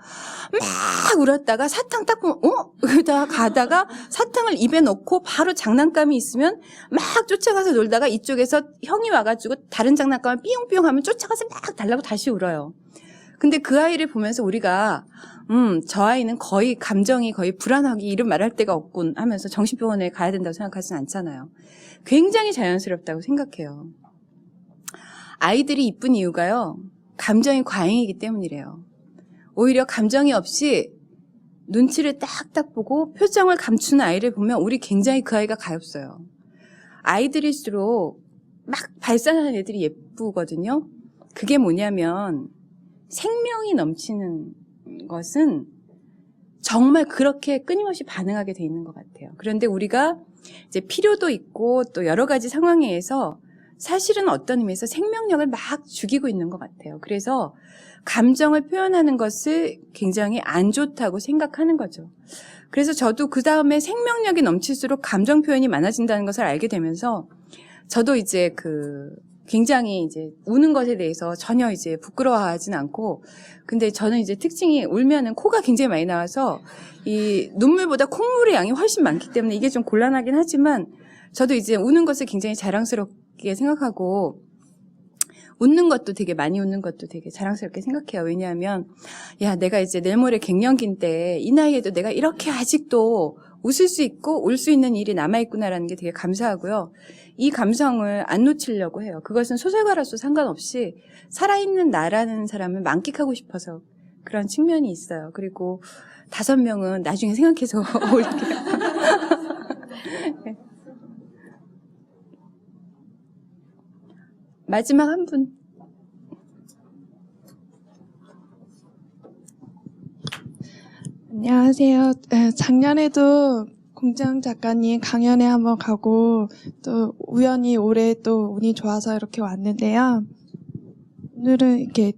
막 울었다가 사탕 딱 보면 그러다 가다가 사탕을 입에 넣고 바로 장난감이 있으면 막 쫓아가서 놀다가 이쪽에서 형이 와가지고 다른 장난감을 삐용삐용 하면 쫓아가서 막 달라고 다시 울어요. 근데 그 아이를 보면서 우리가 저 아이는 거의 감정이 거의 불안하기 이런 말할 데가 없군 하면서 정신병원에 가야 된다고 생각하진 않잖아요. 굉장히 자연스럽다고 생각해요. 아이들이 이쁜 이유가요. 감정이 과잉이기 때문이래요. 오히려 감정이 없이 눈치를 딱딱 보고 표정을 감추는 아이를 보면 우리 굉장히 그 아이가 가엾어요. 아이들일수록 막 발산하는 애들이 예쁘거든요. 그게 뭐냐면 생명이 넘치는 것은 정말 그렇게 끊임없이 반응하게 돼 있는 것 같아요. 그런데 우리가 이제 필요도 있고 또 여러 가지 상황에 의해서 사실은 어떤 의미에서 생명력을 막 죽이고 있는 것 같아요. 그래서 감정을 표현하는 것을 굉장히 안 좋다고 생각하는 거죠. 그래서 저도 그 다음에 생명력이 넘칠수록 감정 표현이 많아진다는 것을 알게 되면서 저도 이제 굉장히 이제 우는 것에 대해서 전혀 이제 부끄러워하진 않고, 근데 저는 이제 특징이 울면은 코가 굉장히 많이 나와서 이 눈물보다 콧물의 양이 훨씬 많기 때문에 이게 좀 곤란하긴 하지만 저도 이제 우는 것을 굉장히 자랑스럽게 생각하고 웃는 것도 되게 많이 웃는 것도 되게 자랑스럽게 생각해요. 왜냐하면 야, 내가 이제 내일 모레 갱년기인데 이 나이에도 내가 이렇게 아직도 웃을 수 있고 울 수 있는 일이 남아있구나라는 게 되게 감사하고요. 이 감성을 안 놓치려고 해요. 그것은 소설가로서 상관없이 살아있는 나라는 사람을 만끽하고 싶어서 그런 측면이 있어요. 그리고 5명은 나중에 생각해서 올게요. 네. 마지막 한 분. 안녕하세요. 작년에도 공장 작가님 강연에 한번 가고 또 우연히 올해 또 운이 좋아서 이렇게 왔는데요. 오늘은 이렇게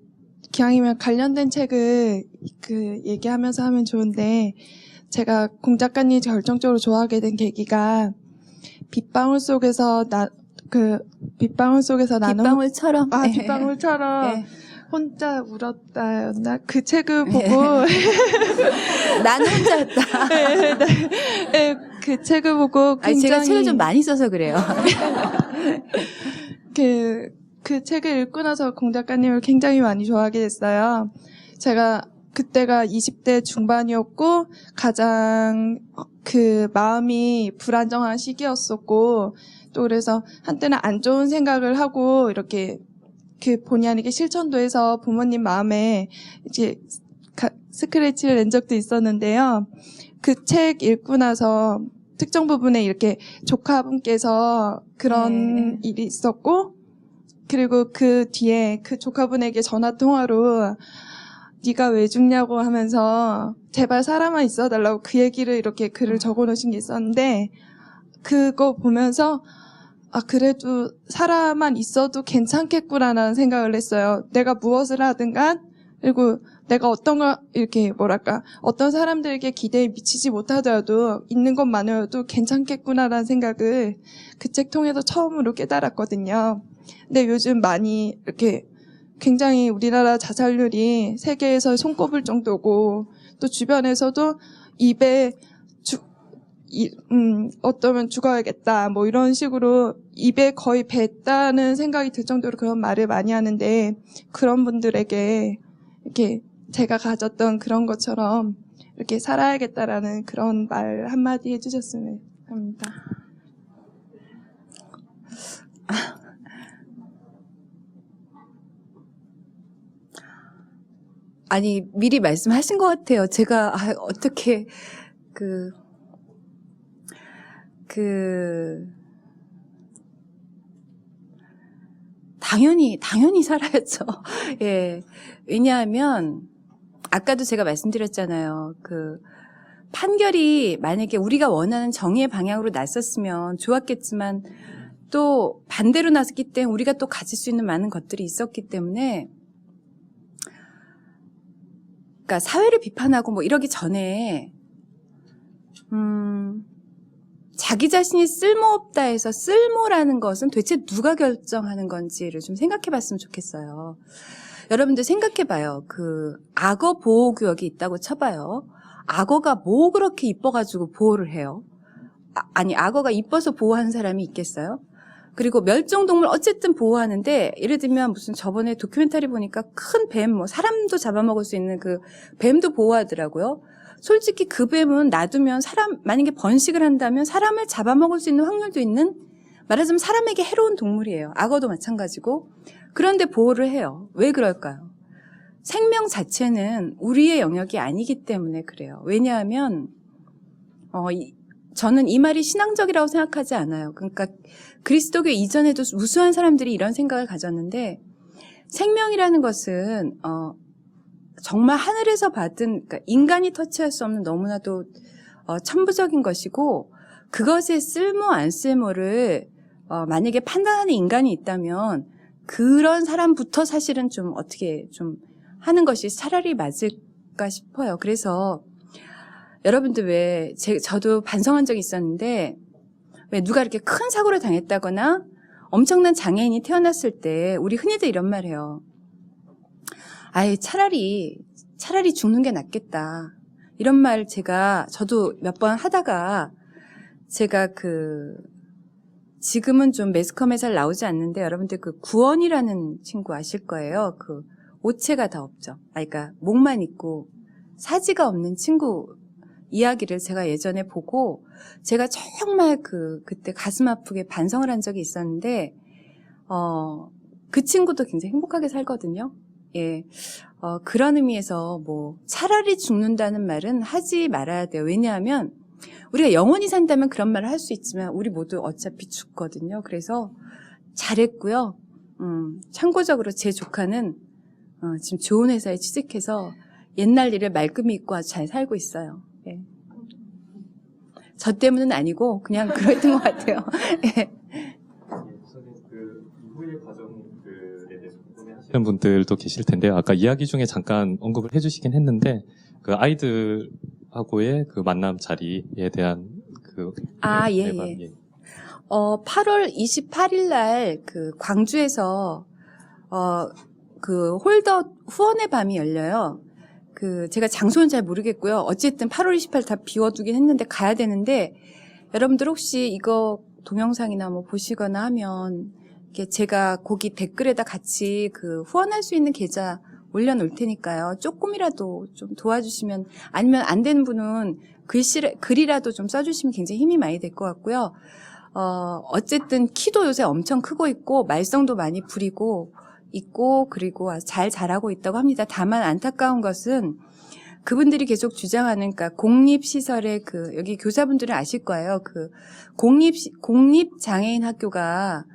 기왕이면 관련된 책을 얘기하면서 하면 좋은데 제가 공 작가님 결정적으로 좋아하게 된 계기가 빗방울 속에서 나는 빗방울처럼. 네. 빗방울처럼 네. 혼자 울었다였나? 그 책을 보고 나는 혼자였다. 네, 그 책을 보고 굉장히 제가 책을 좀 많이 써서 그래요. 그 책을 읽고 나서 공 작가님을 굉장히 많이 좋아하게 됐어요. 제가 그때가 20대 중반이었고 가장 마음이 불안정한 시기였었고 또 그래서 한때는 안 좋은 생각을 하고 이렇게 본의 아니게 실천도 해서 부모님 마음에 이제 스크래치를 낸 적도 있었는데요. 그 책 읽고 나서 특정 부분에 이렇게 조카분께서 그런 일이 있었고 그리고 그 뒤에 그 조카분에게 전화통화로 네가 왜 죽냐고 하면서 제발 살아만 있어달라고 그 얘기를 이렇게 글을 적어놓으신 게 있었는데 그거 보면서 그래도 살아만 있어도 괜찮겠구나라는 생각을 했어요. 내가 무엇을 하든 간 그리고 내가 어떤 사람들에게 기대에 미치지 못하더라도 있는 것만으로도 괜찮겠구나라는 생각을 그 책 통해서 처음으로 깨달았거든요. 근데 요즘 많이 이렇게 굉장히 우리나라 자살률이 세계에서 손꼽을 정도고 또 주변에서도 입에 어떠면 죽어야겠다 뭐 이런 식으로 입에 거의 뱉다는 생각이 들 정도로 그런 말을 많이 하는데 그런 분들에게 이렇게 제가 가졌던 그런 것처럼 이렇게 살아야겠다라는 그런 말 한마디 해주셨으면 합니다. 아니, 미리 말씀하신 것 같아요. 제가 어떻게 당연히 살아야죠. 예. 왜냐하면, 아까도 제가 말씀드렸잖아요. 판결이 만약에 우리가 원하는 정의의 방향으로 났었으면 좋았겠지만, 또 반대로 났기 때문에 우리가 또 가질 수 있는 많은 것들이 있었기 때문에, 그러니까 사회를 비판하고 뭐 이러기 전에, 자기 자신이 쓸모없다 해서 쓸모라는 것은 도대체 누가 결정하는 건지를 좀 생각해 봤으면 좋겠어요. 여러분들 생각해 봐요. 악어 보호구역이 있다고 쳐봐요. 악어가 뭐 그렇게 이뻐가지고 보호를 해요? 아니, 악어가 이뻐서 보호하는 사람이 있겠어요? 그리고 멸종동물 어쨌든 보호하는데, 예를 들면 무슨 저번에 다큐멘터리 보니까 큰 뱀, 사람도 잡아먹을 수 있는 뱀도 보호하더라고요. 솔직히 그 뱀은 놔두면 만약에 번식을 한다면 사람을 잡아먹을 수 있는 확률도 있는, 말하자면 사람에게 해로운 동물이에요. 악어도 마찬가지고. 그런데 보호를 해요. 왜 그럴까요? 생명 자체는 우리의 영역이 아니기 때문에 그래요. 왜냐하면, 저는 이 말이 신앙적이라고 생각하지 않아요. 그러니까 그리스도교 이전에도 무수한 사람들이 이런 생각을 가졌는데 생명이라는 것은 정말 하늘에서 받은, 그러니까 인간이 터치할 수 없는 너무나도 천부적인 것이고, 그것의 쓸모 안 쓸모를 만약에 판단하는 인간이 있다면 그런 사람부터 사실은 좀 어떻게 좀 하는 것이 차라리 맞을까 싶어요. 그래서 여러분들 왜 저도 반성한 적이 있었는데, 왜 누가 이렇게 큰 사고를 당했다거나 엄청난 장애인이 태어났을 때 우리 흔히들 이런 말 해요. 아예 차라리 죽는 게 낫겠다. 이런 말 저도 몇 번 하다가 제가 지금은 좀 매스컴에 잘 나오지 않는데 여러분들 구원이라는 친구 아실 거예요. 오체가 다 없죠. 그러니까 목만 있고 사지가 없는 친구 이야기를 제가 예전에 보고 제가 정말 그때 가슴 아프게 반성을 한 적이 있었는데, 그 친구도 굉장히 행복하게 살거든요. 예. 그런 의미에서 차라리 죽는다는 말은 하지 말아야 돼요. 왜냐하면 우리가 영원히 산다면 그런 말을 할 수 있지만 우리 모두 어차피 죽거든요. 그래서 잘했고요. 참고적으로 제 조카는 지금 좋은 회사에 취직해서 옛날 일을 말끔히 잊고 아주 잘 살고 있어요. 예. 저 때문은 아니고 그냥 그랬던 것 같아요. 예. 이후의 과정들에 대해서 궁금해하시는 분들도 계실 텐데요. 아까 이야기 중에 잠깐 언급을 해주시긴 했는데 아이들하고의 만남 자리에 대한 예. 8월 28일 날 광주에서 홀더 후원의 밤이 열려요. 제가 장소는 잘 모르겠고요. 어쨌든 8월 28일 다 비워두긴 했는데 가야 되는데, 여러분들 혹시 이거 동영상이나 보시거나 하면 제가 거기 댓글에다 같이 후원할 수 있는 계좌 올려놓을 테니까요. 조금이라도 좀 도와주시면, 아니면 안 되는 분은 글이라도 좀 써주시면 굉장히 힘이 많이 될 것 같고요. 어쨌든 키도 요새 엄청 크고 있고 말썽도 많이 부리고 있고 그리고 잘 자라고 있다고 합니다. 다만 안타까운 것은 그분들이 계속 주장하는, 그러니까 공립시설의 여기 교사분들은 아실 거예요. 공립장애인 학교가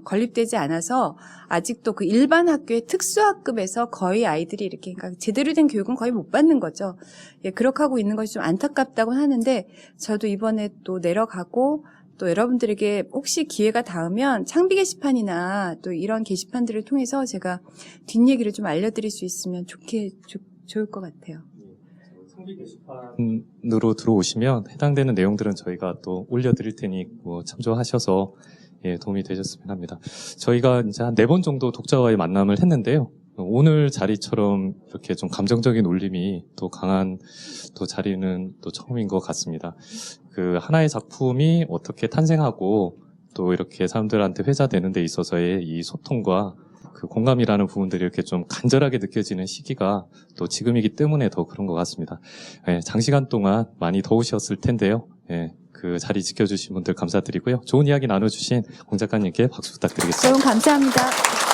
건립되지 않아서 아직도 일반 학교의 특수학급에서 거의 아이들이 이렇게, 그러니까 제대로 된 교육은 거의 못 받는 거죠. 예, 그렇게 하고 있는 것이 좀 안타깝다고 하는데, 저도 이번에 또 내려가고 또 여러분들에게 혹시 기회가 닿으면 창비 게시판이나 또 이런 게시판들을 통해서 제가 뒷얘기를 좀 알려드릴 수 있으면 좋을 것 같아요. 창비 게시판으로 들어오시면 해당되는 내용들은 저희가 또 올려드릴 테니 참조하셔서 도움이 되셨으면 합니다. 저희가 이제 한 4번 정도 독자와의 만남을 했는데요. 오늘 자리처럼 이렇게 좀 감정적인 울림이 또 강한 또 자리는 또 처음인 것 같습니다. 하나의 작품이 어떻게 탄생하고 또 이렇게 사람들한테 회자되는 데 있어서의 이 소통과 공감이라는 부분들이 이렇게 좀 간절하게 느껴지는 시기가 또 지금이기 때문에 더 그런 것 같습니다. 장시간 동안 많이 더우셨을 텐데요. 그 자리 지켜주신 분들 감사드리고요. 좋은 이야기 나눠주신 공 작가님께 박수 부탁드리겠습니다. 여러분 감사합니다.